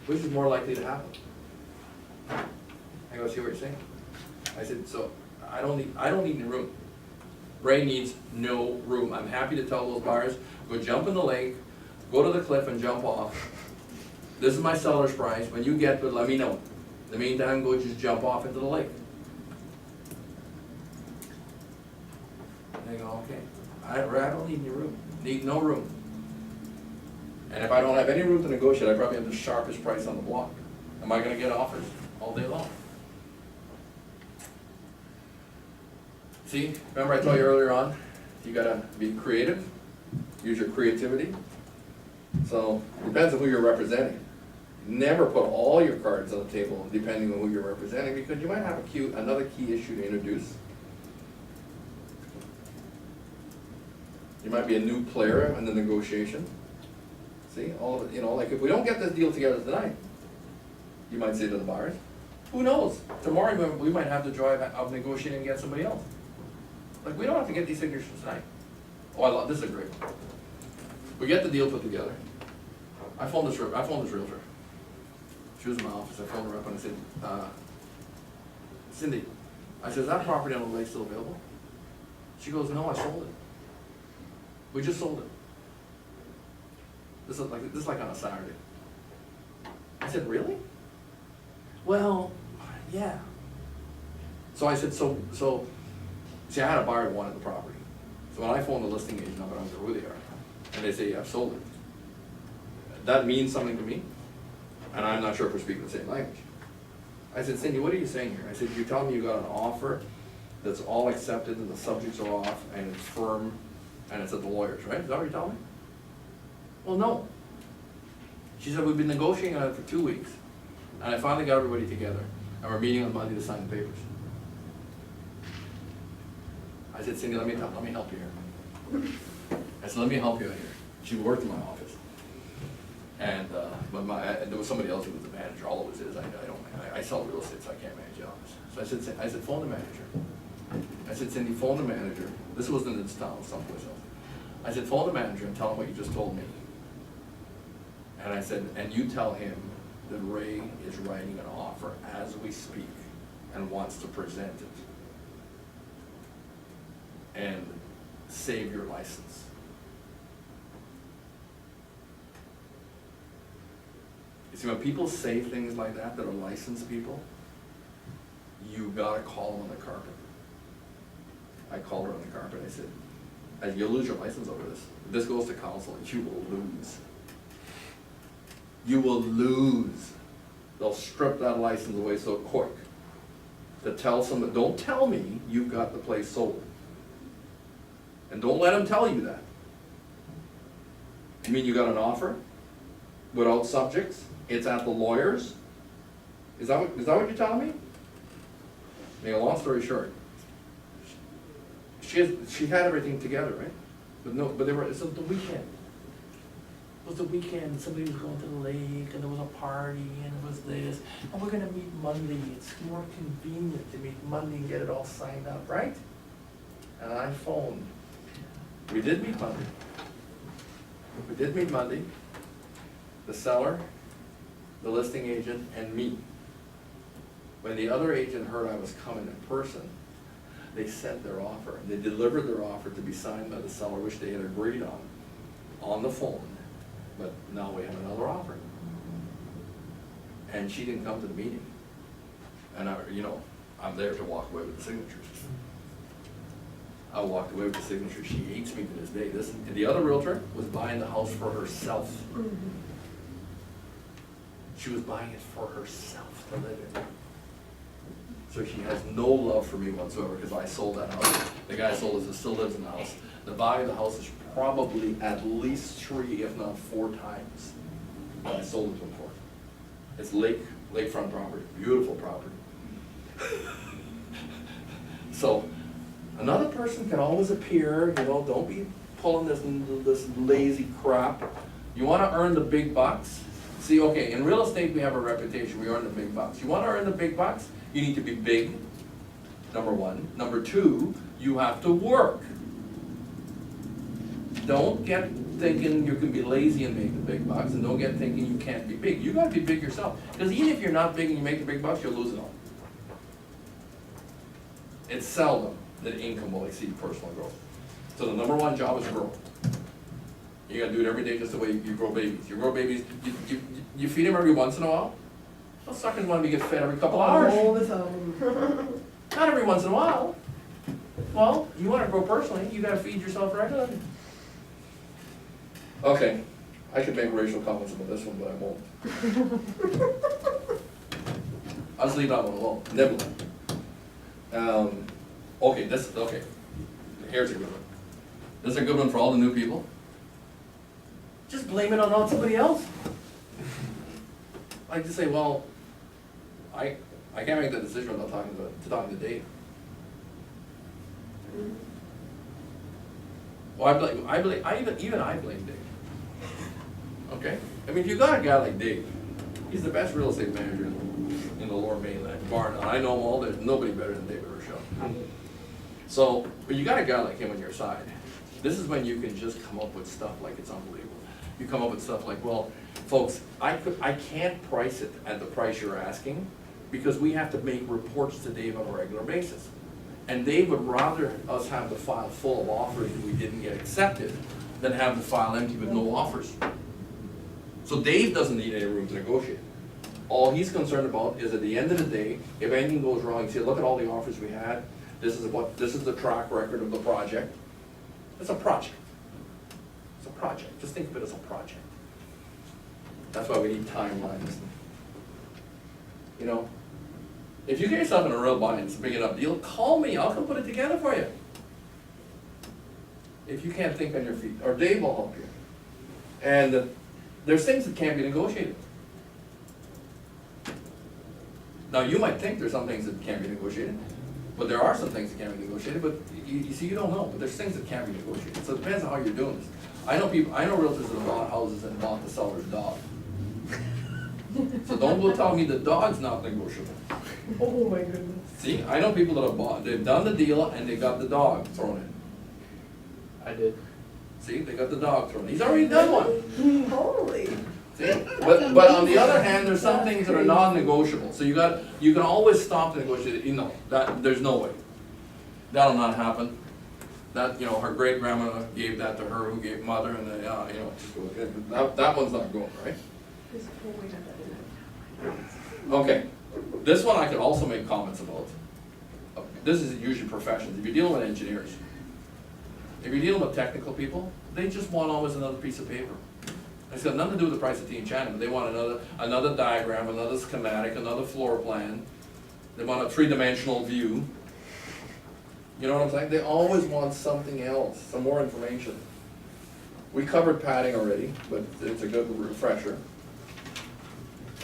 Which is more likely to happen? I go, see what you're saying? I said, so I don't need any room. Ray needs no room. I'm happy to tell those buyers, go jump in the lake, go to the cliff and jump off. This is my seller's price. When you get to it, let me know. In the meantime, go just jump off into the lake. And they go, okay. I don't need any room. Need no room. And if I don't have any room to negotiate, I probably have the sharpest price on the block. Am I gonna get offers all day long? See, remember I told you earlier on, you gotta be creative, use your creativity. So, it depends on who you're representing. Never put all your cards on the table depending on who you're representing, because you might have another key issue to introduce. You might be a new player in the negotiation. See, all of it, like if we don't get this deal together tonight, you might say to the buyers, who knows? Tomorrow we might have the joy of negotiating and get somebody else. Like, we don't have to get these signatures tonight. Oh, this is a great one. We get the deal put together. I phoned this realtor. She was in my office. I phoned her up and I said, Cindy, I said, is that property on the lake still available? She goes, no, I sold it. We just sold it. This is like on a Saturday. I said, really? Well, yeah. So I said, so see, I had a buyer who wanted the property. So when I phone the listing agent up, I don't know who they are, and they say, yeah, I've sold it. That means something to me, and I'm not sure if we're speaking the same language. I said, Cindy, what are you saying here? I said, you're telling me you got an offer that's all accepted and the subjects are off and it's firm and it's at the lawyers, right? Is that what you're telling me? Well, no. She said, we've been negotiating on it for 2 weeks, and I finally got everybody together, and we're meeting on Monday to sign the papers. I said, Cindy, let me help you here. I said, let me help you out here. She worked in my office. And, but there was somebody else who was the manager, all it is, I sell real estate, so I can't manage the office. So I said, phone the manager. I said, Cindy, phone the manager. This wasn't in this town, it was someplace else. I said, phone the manager and tell him what you just told me. And I said, and you tell him that Ray is writing an offer as we speak and wants to present it. And save your license. You see, when people say things like that are licensed people, you gotta call them on the carpet. I called her on the carpet, I said, you'll lose your license over this. If this goes to council, you will lose. You will lose. They'll strip that license away so quick. To tell someone, don't tell me you've got the place sold. And don't let them tell you that. You mean you got an offer? Without subjects? It's at the lawyers? Is that what you're telling me? Make a long story short. She had everything together, right? But they were, it's the weekend. It was the weekend, somebody was going to the lake, and there was a party, and it was this, and we're gonna meet Monday, it's more convenient to meet Monday and get it all signed up, right? And I phoned. We did meet Monday. We did meet Monday, the seller, the listing agent, and me. When the other agent heard I was coming in person, they sent their offer. They delivered their offer to be signed by the seller, which they had agreed on the phone. But now we have another offer. And she didn't come to the meeting. And I'm there to walk away with the signatures. I walked away with the signature. She hates me to this day. The other realtor was buying the house for herself. She was buying it for herself to live in. So she has no love for me whatsoever because I sold that house. The guy sold it, still lives in the house. The value of the house is probably at least 3, if not 4 times what I sold it to him for. It's lakefront property, beautiful property. So another person can always appear, don't be pulling this lazy crap. You wanna earn the big bucks? See, okay, in real estate we have a reputation, we earn the big bucks. You wanna earn the big bucks? You need to be big, number 1. Number 2, you have to work. Don't get thinking you can be lazy and make the big bucks, and don't get thinking you can't be big. You gotta be big yourself. Because even if you're not big and you make the big bucks, you'll lose it all. It's seldom that income will exceed personal growth. So the number 1 job is to grow. You gotta do it every day just the way you grow babies. You grow babies, you feed them every once in a while. Those suckers want to get fed every couple hours. All the time. Not every once in a while. Well, you want to grow personally, you gotta feed yourself regularly. Okay, I could make racial comments about this one, but I won't. I'll just leave that one alone. Nibbling. Okay. Here's a good one. This is a good one for all the new people. Just blame it on somebody else. I just say, well, I can't make that decision without talking to Dave. Well, I blame Dave. Okay? I mean, if you got a guy like Dave, he's the best real estate manager in the Lower Mainland, bar none. I know them all, there's nobody better than David Rochelle. So, but you got a guy like him on your side. This is when you can just come up with stuff like it's unbelievable. You come up with stuff like, well, folks, I can't price it at the price you're asking because we have to make reports to Dave on a regular basis. And Dave would rather us have the file full of offers that we didn't get accepted than have the file empty with no offers. So Dave doesn't need any room to negotiate. All he's concerned about is at the end of the day, if anything goes wrong, he said, look at all the offers we had. This is the track record of the project. It's a project. It's a project. Just think of it as a project. That's why we need timelines. If you get yourself in a real bind, it's a big enough deal, call me, I'll come put it together for you. If you can't think on your feet, or Dave will help you. And there's things that can't be negotiated. Now, you might think there's some things that can't be negotiated, but there are some things that can't be negotiated, but you see, you don't know, but there's things that can't be negotiated, so it depends on how you're doing this. I know realtors that have bought houses and bought the seller's dog. So don't go tell me the dog's not negotiable. Oh my goodness. See, I know people that have bought, they've done the deal and they got the dog thrown in. I did. See, they got the dog thrown in. He's already done one. Holy. See, but on the other hand, there's some things that are non-negotiable, so you can always stop the negotiation, you know, there's no way. That'll not happen. That, you know, her great grandmother gave that to her, who gave mother, and you know, that one's not going, right? Okay, this one I could also make comments about. This is usually professions. If you're dealing with engineers, if you're dealing with technical people, they just want always another piece of paper. It's got nothing to do with the price of tea and China, but they want another diagram, another schematic, another floor plan. They want a three-dimensional view. You know what I'm saying? They always want something else, some more information. We covered padding already, but it's a good refresher.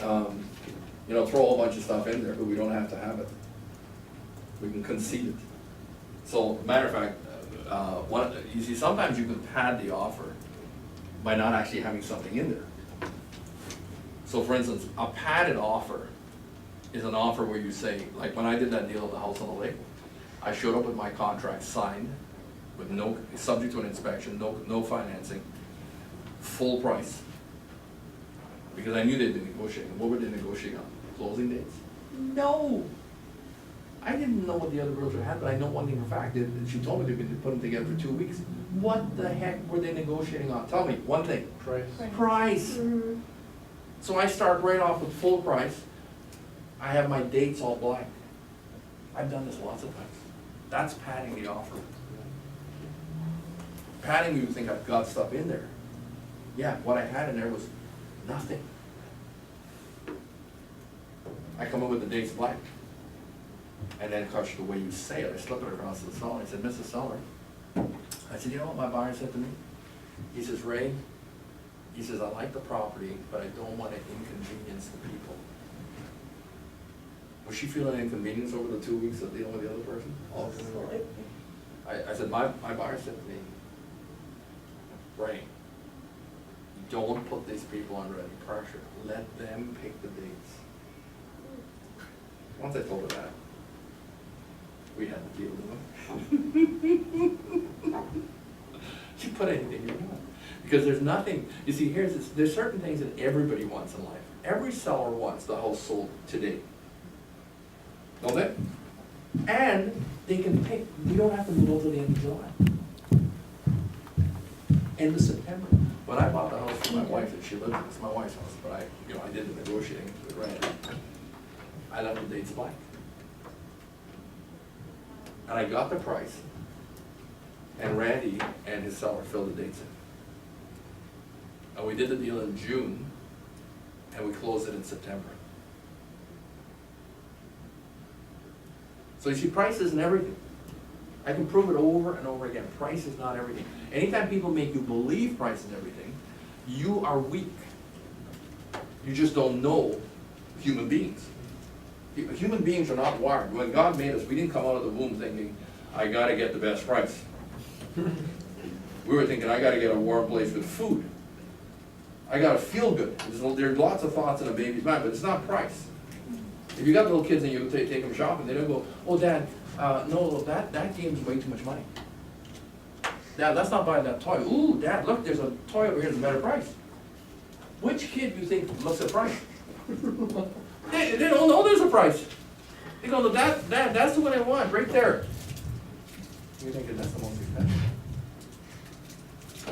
You know, throw a whole bunch of stuff in there, but we don't have to have it. We can concede it. So, matter of fact, you see, sometimes you can pad the offer by not actually having something in there. So for instance, a padded offer is an offer where you say, like when I did that deal at the house on the lake, I showed up with my contract signed, with no, subject to an inspection, no financing, full price. Because I knew they'd be negotiating. What were they negotiating on? Closing dates? No. I didn't know what the other realtor had, but I know one thing for a fact. She told me they've been putting together for 2 weeks. What the heck were they negotiating on? Tell me, one thing. Price. Price. Mm-hmm. So I start right off with full price. I have my dates all blank. I've done this lots of times. That's padding the offer. Padding, you think I've got stuff in there. Yeah, what I had in there was nothing. I come up with the dates blank. And then, gosh, the way you say it, I slip it across to the seller. I said, Mrs. Seller, I said, you know what my buyer said to me? He says, Ray, he says, I like the property, but I don't want to inconvenience the people. Was she feeling inconvenience over the 2 weeks of dealing with the other person? Absolutely. I said, my buyer said to me, Ray, don't put these people under any pressure. Let them pick the dates. Once I told her that, we had to deal with them. You put anything you want. Because there's nothing, you see, there's certain things that everybody wants in life. Every seller wants the house sold today. Don't they? And they can pick, we don't have to move till the end of July. End of September. When I bought the house for my wife that she lived in, it's my wife's house, but I did the negotiating with Randy. I left the dates blank. And I got the price, and Randy and his seller filled the dates in. And we did the deal in June, and we closed it in September. So you see, price isn't everything. I can prove it over and over again. Price is not everything. Anytime people make you believe price is everything, you are weak. You just don't know human beings. Human beings are not wired. When God made us, we didn't come out of the womb thinking, I gotta get the best price. We were thinking, I gotta get a warm place with food. I gotta feel good. There's lots of thoughts in a baby's mind, but it's not price. If you got little kids and you take them shopping, they don't go, oh Dad, no, that game's way too much money. Dad, let's not buy that toy. Ooh, Dad, look, there's a toy over here that's a better price. Which kid do you think looks at price? They don't know there's a price. They go, Dad, that's the one I want, right there. You're thinking that's the most expensive.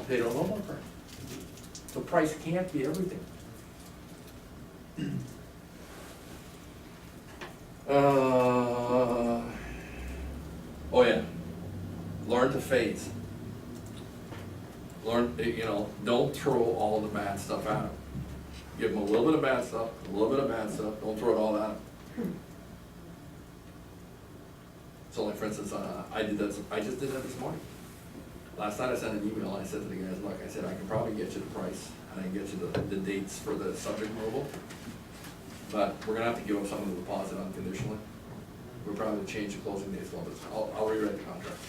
They don't know about price. So price can't be everything. Oh yeah, learn to phase. Learn, don't throw all the bad stuff at them. Give them a little bit of bad stuff, a little bit of bad stuff, don't throw it all at them. So like for instance, I just did that this morning. Last night I sent an email, I said to the guys, look, I said, I can probably get you the price, and I can get you the dates for the subject mobile, but we're gonna have to give them some of the deposit unconditionally. We're probably gonna change the closing dates a little bit, I'll rewrite the contract.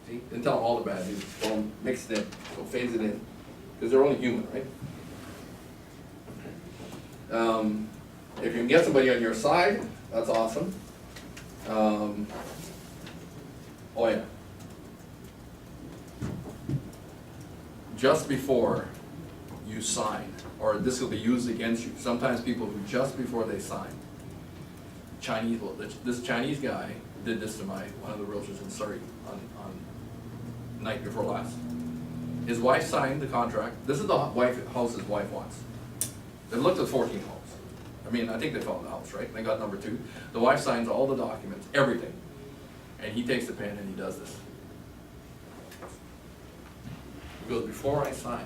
See, didn't tell them all the bad news, tell them mix it in, so phase it in, because they're only human, right? If you can get somebody on your side, that's awesome. Oh yeah. Just before you sign, or this will be used against you, sometimes people who just before they sign, this Chinese guy did this to one of the realtors in Surrey on night before last. His wife signed the contract. This is the house his wife wants. They've looked at 14 homes. I mean, I think they found the house, right? They got number 2. The wife signs all the documents, everything. And he takes the pen and he does this. He goes, before I sign.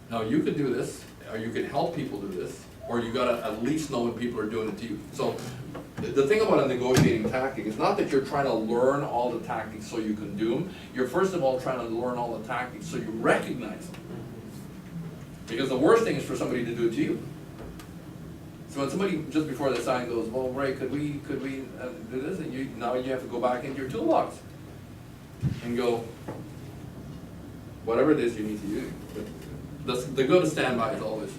Now you could do this, or you could help people do this, or you gotta at least know when people are doing it to you. So the thing about a negotiating tactic is not that you're trying to learn all the tactics so you can do them. You're first of all trying to learn all the tactics so you recognize them. Because the worst thing is for somebody to do it to you. So when somebody just before they sign goes, well, Ray, could we do this? And now you have to go back into your toolbox and go, whatever it is you need to use. The go to standby is always,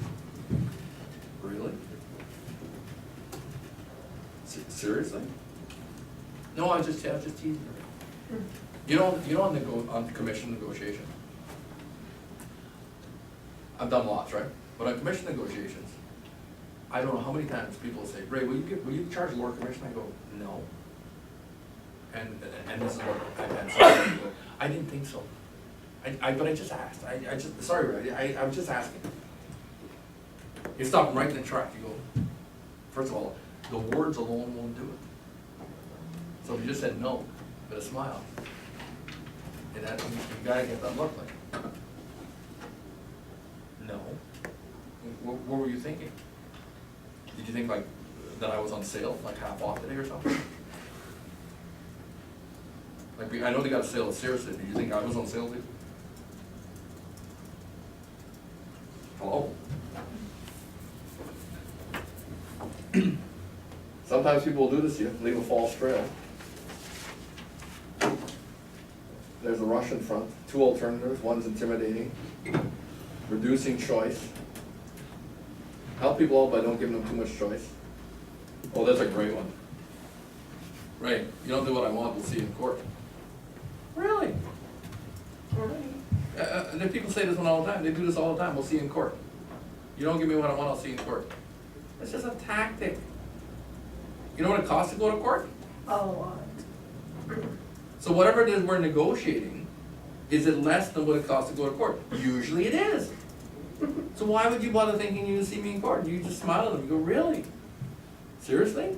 really? Seriously? No, I was just teasing her. You know on commission negotiation, I've done lots, right? But on commission negotiations, I don't know how many times people say, Ray, will you charge lower commission? I go, no. And this is what I've had some people go, I didn't think so. But I just asked. Sorry, Ray, I'm just asking. You stop them right in the track. You go, first of all, the words alone won't do it. So if you just said no, with a smile, and you gotta get that look like, no. What were you thinking? Did you think like that I was on sale, like half off today or something? Like I know they got a sale at Seriously. Did you think I was on sale too? Hello? Sometimes people will do this to you, leave a false trail. There's a rush in front, 2 alternatives, one's intimidating, reducing choice. Help people out by don't giving them too much choice. Oh, that's a great one. Right, you don't do what I want, we'll see you in court. Really? And then people say this one all the time, they do this all the time, we'll see you in court. You don't give me what I want, I'll see you in court. It's just a tactic. You know what it costs to go to court? A lot. So whatever it is we're negotiating, is it less than what it costs to go to court? Usually it is. So why would you bother thinking you would see me in court? You just smile at them, you go, really? Seriously?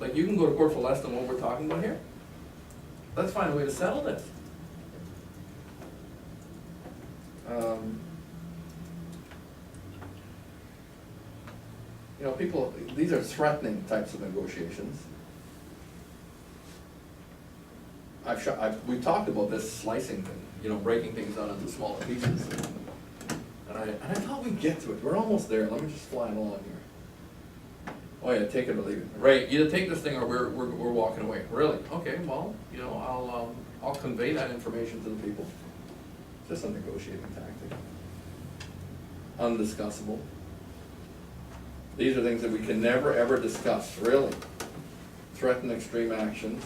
Like you can go to court for less than what we're talking about here? Let's find a way to settle this. You know, people, these are threatening types of negotiations. We've talked about this slicing thing, you know, breaking things down into smaller pieces. And I thought we'd get to it. We're almost there. Let me just fly along here. Oh yeah, take it or leave it. Right, either take this thing or we're walking away. Really? Okay, well, you know, I'll convey that information to the people. It's just a negotiating tactic. Undiscussable. These are things that we can never ever discuss, really. Threaten extreme actions.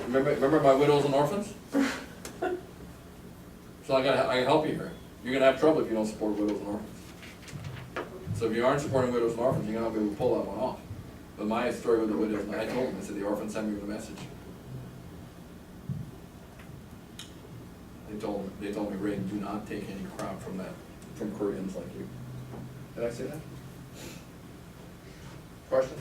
Remember my widows and orphans? So I can help you here. You're gonna have trouble if you don't support widows and orphans. So if you aren't supporting widows and orphans, you're not gonna be able to pull that one off. But my story with the widows, and I told them, I said the orphans sent me the message. They told me, Ray, do not take any crap from Koreans like you. Did I say that? Questions?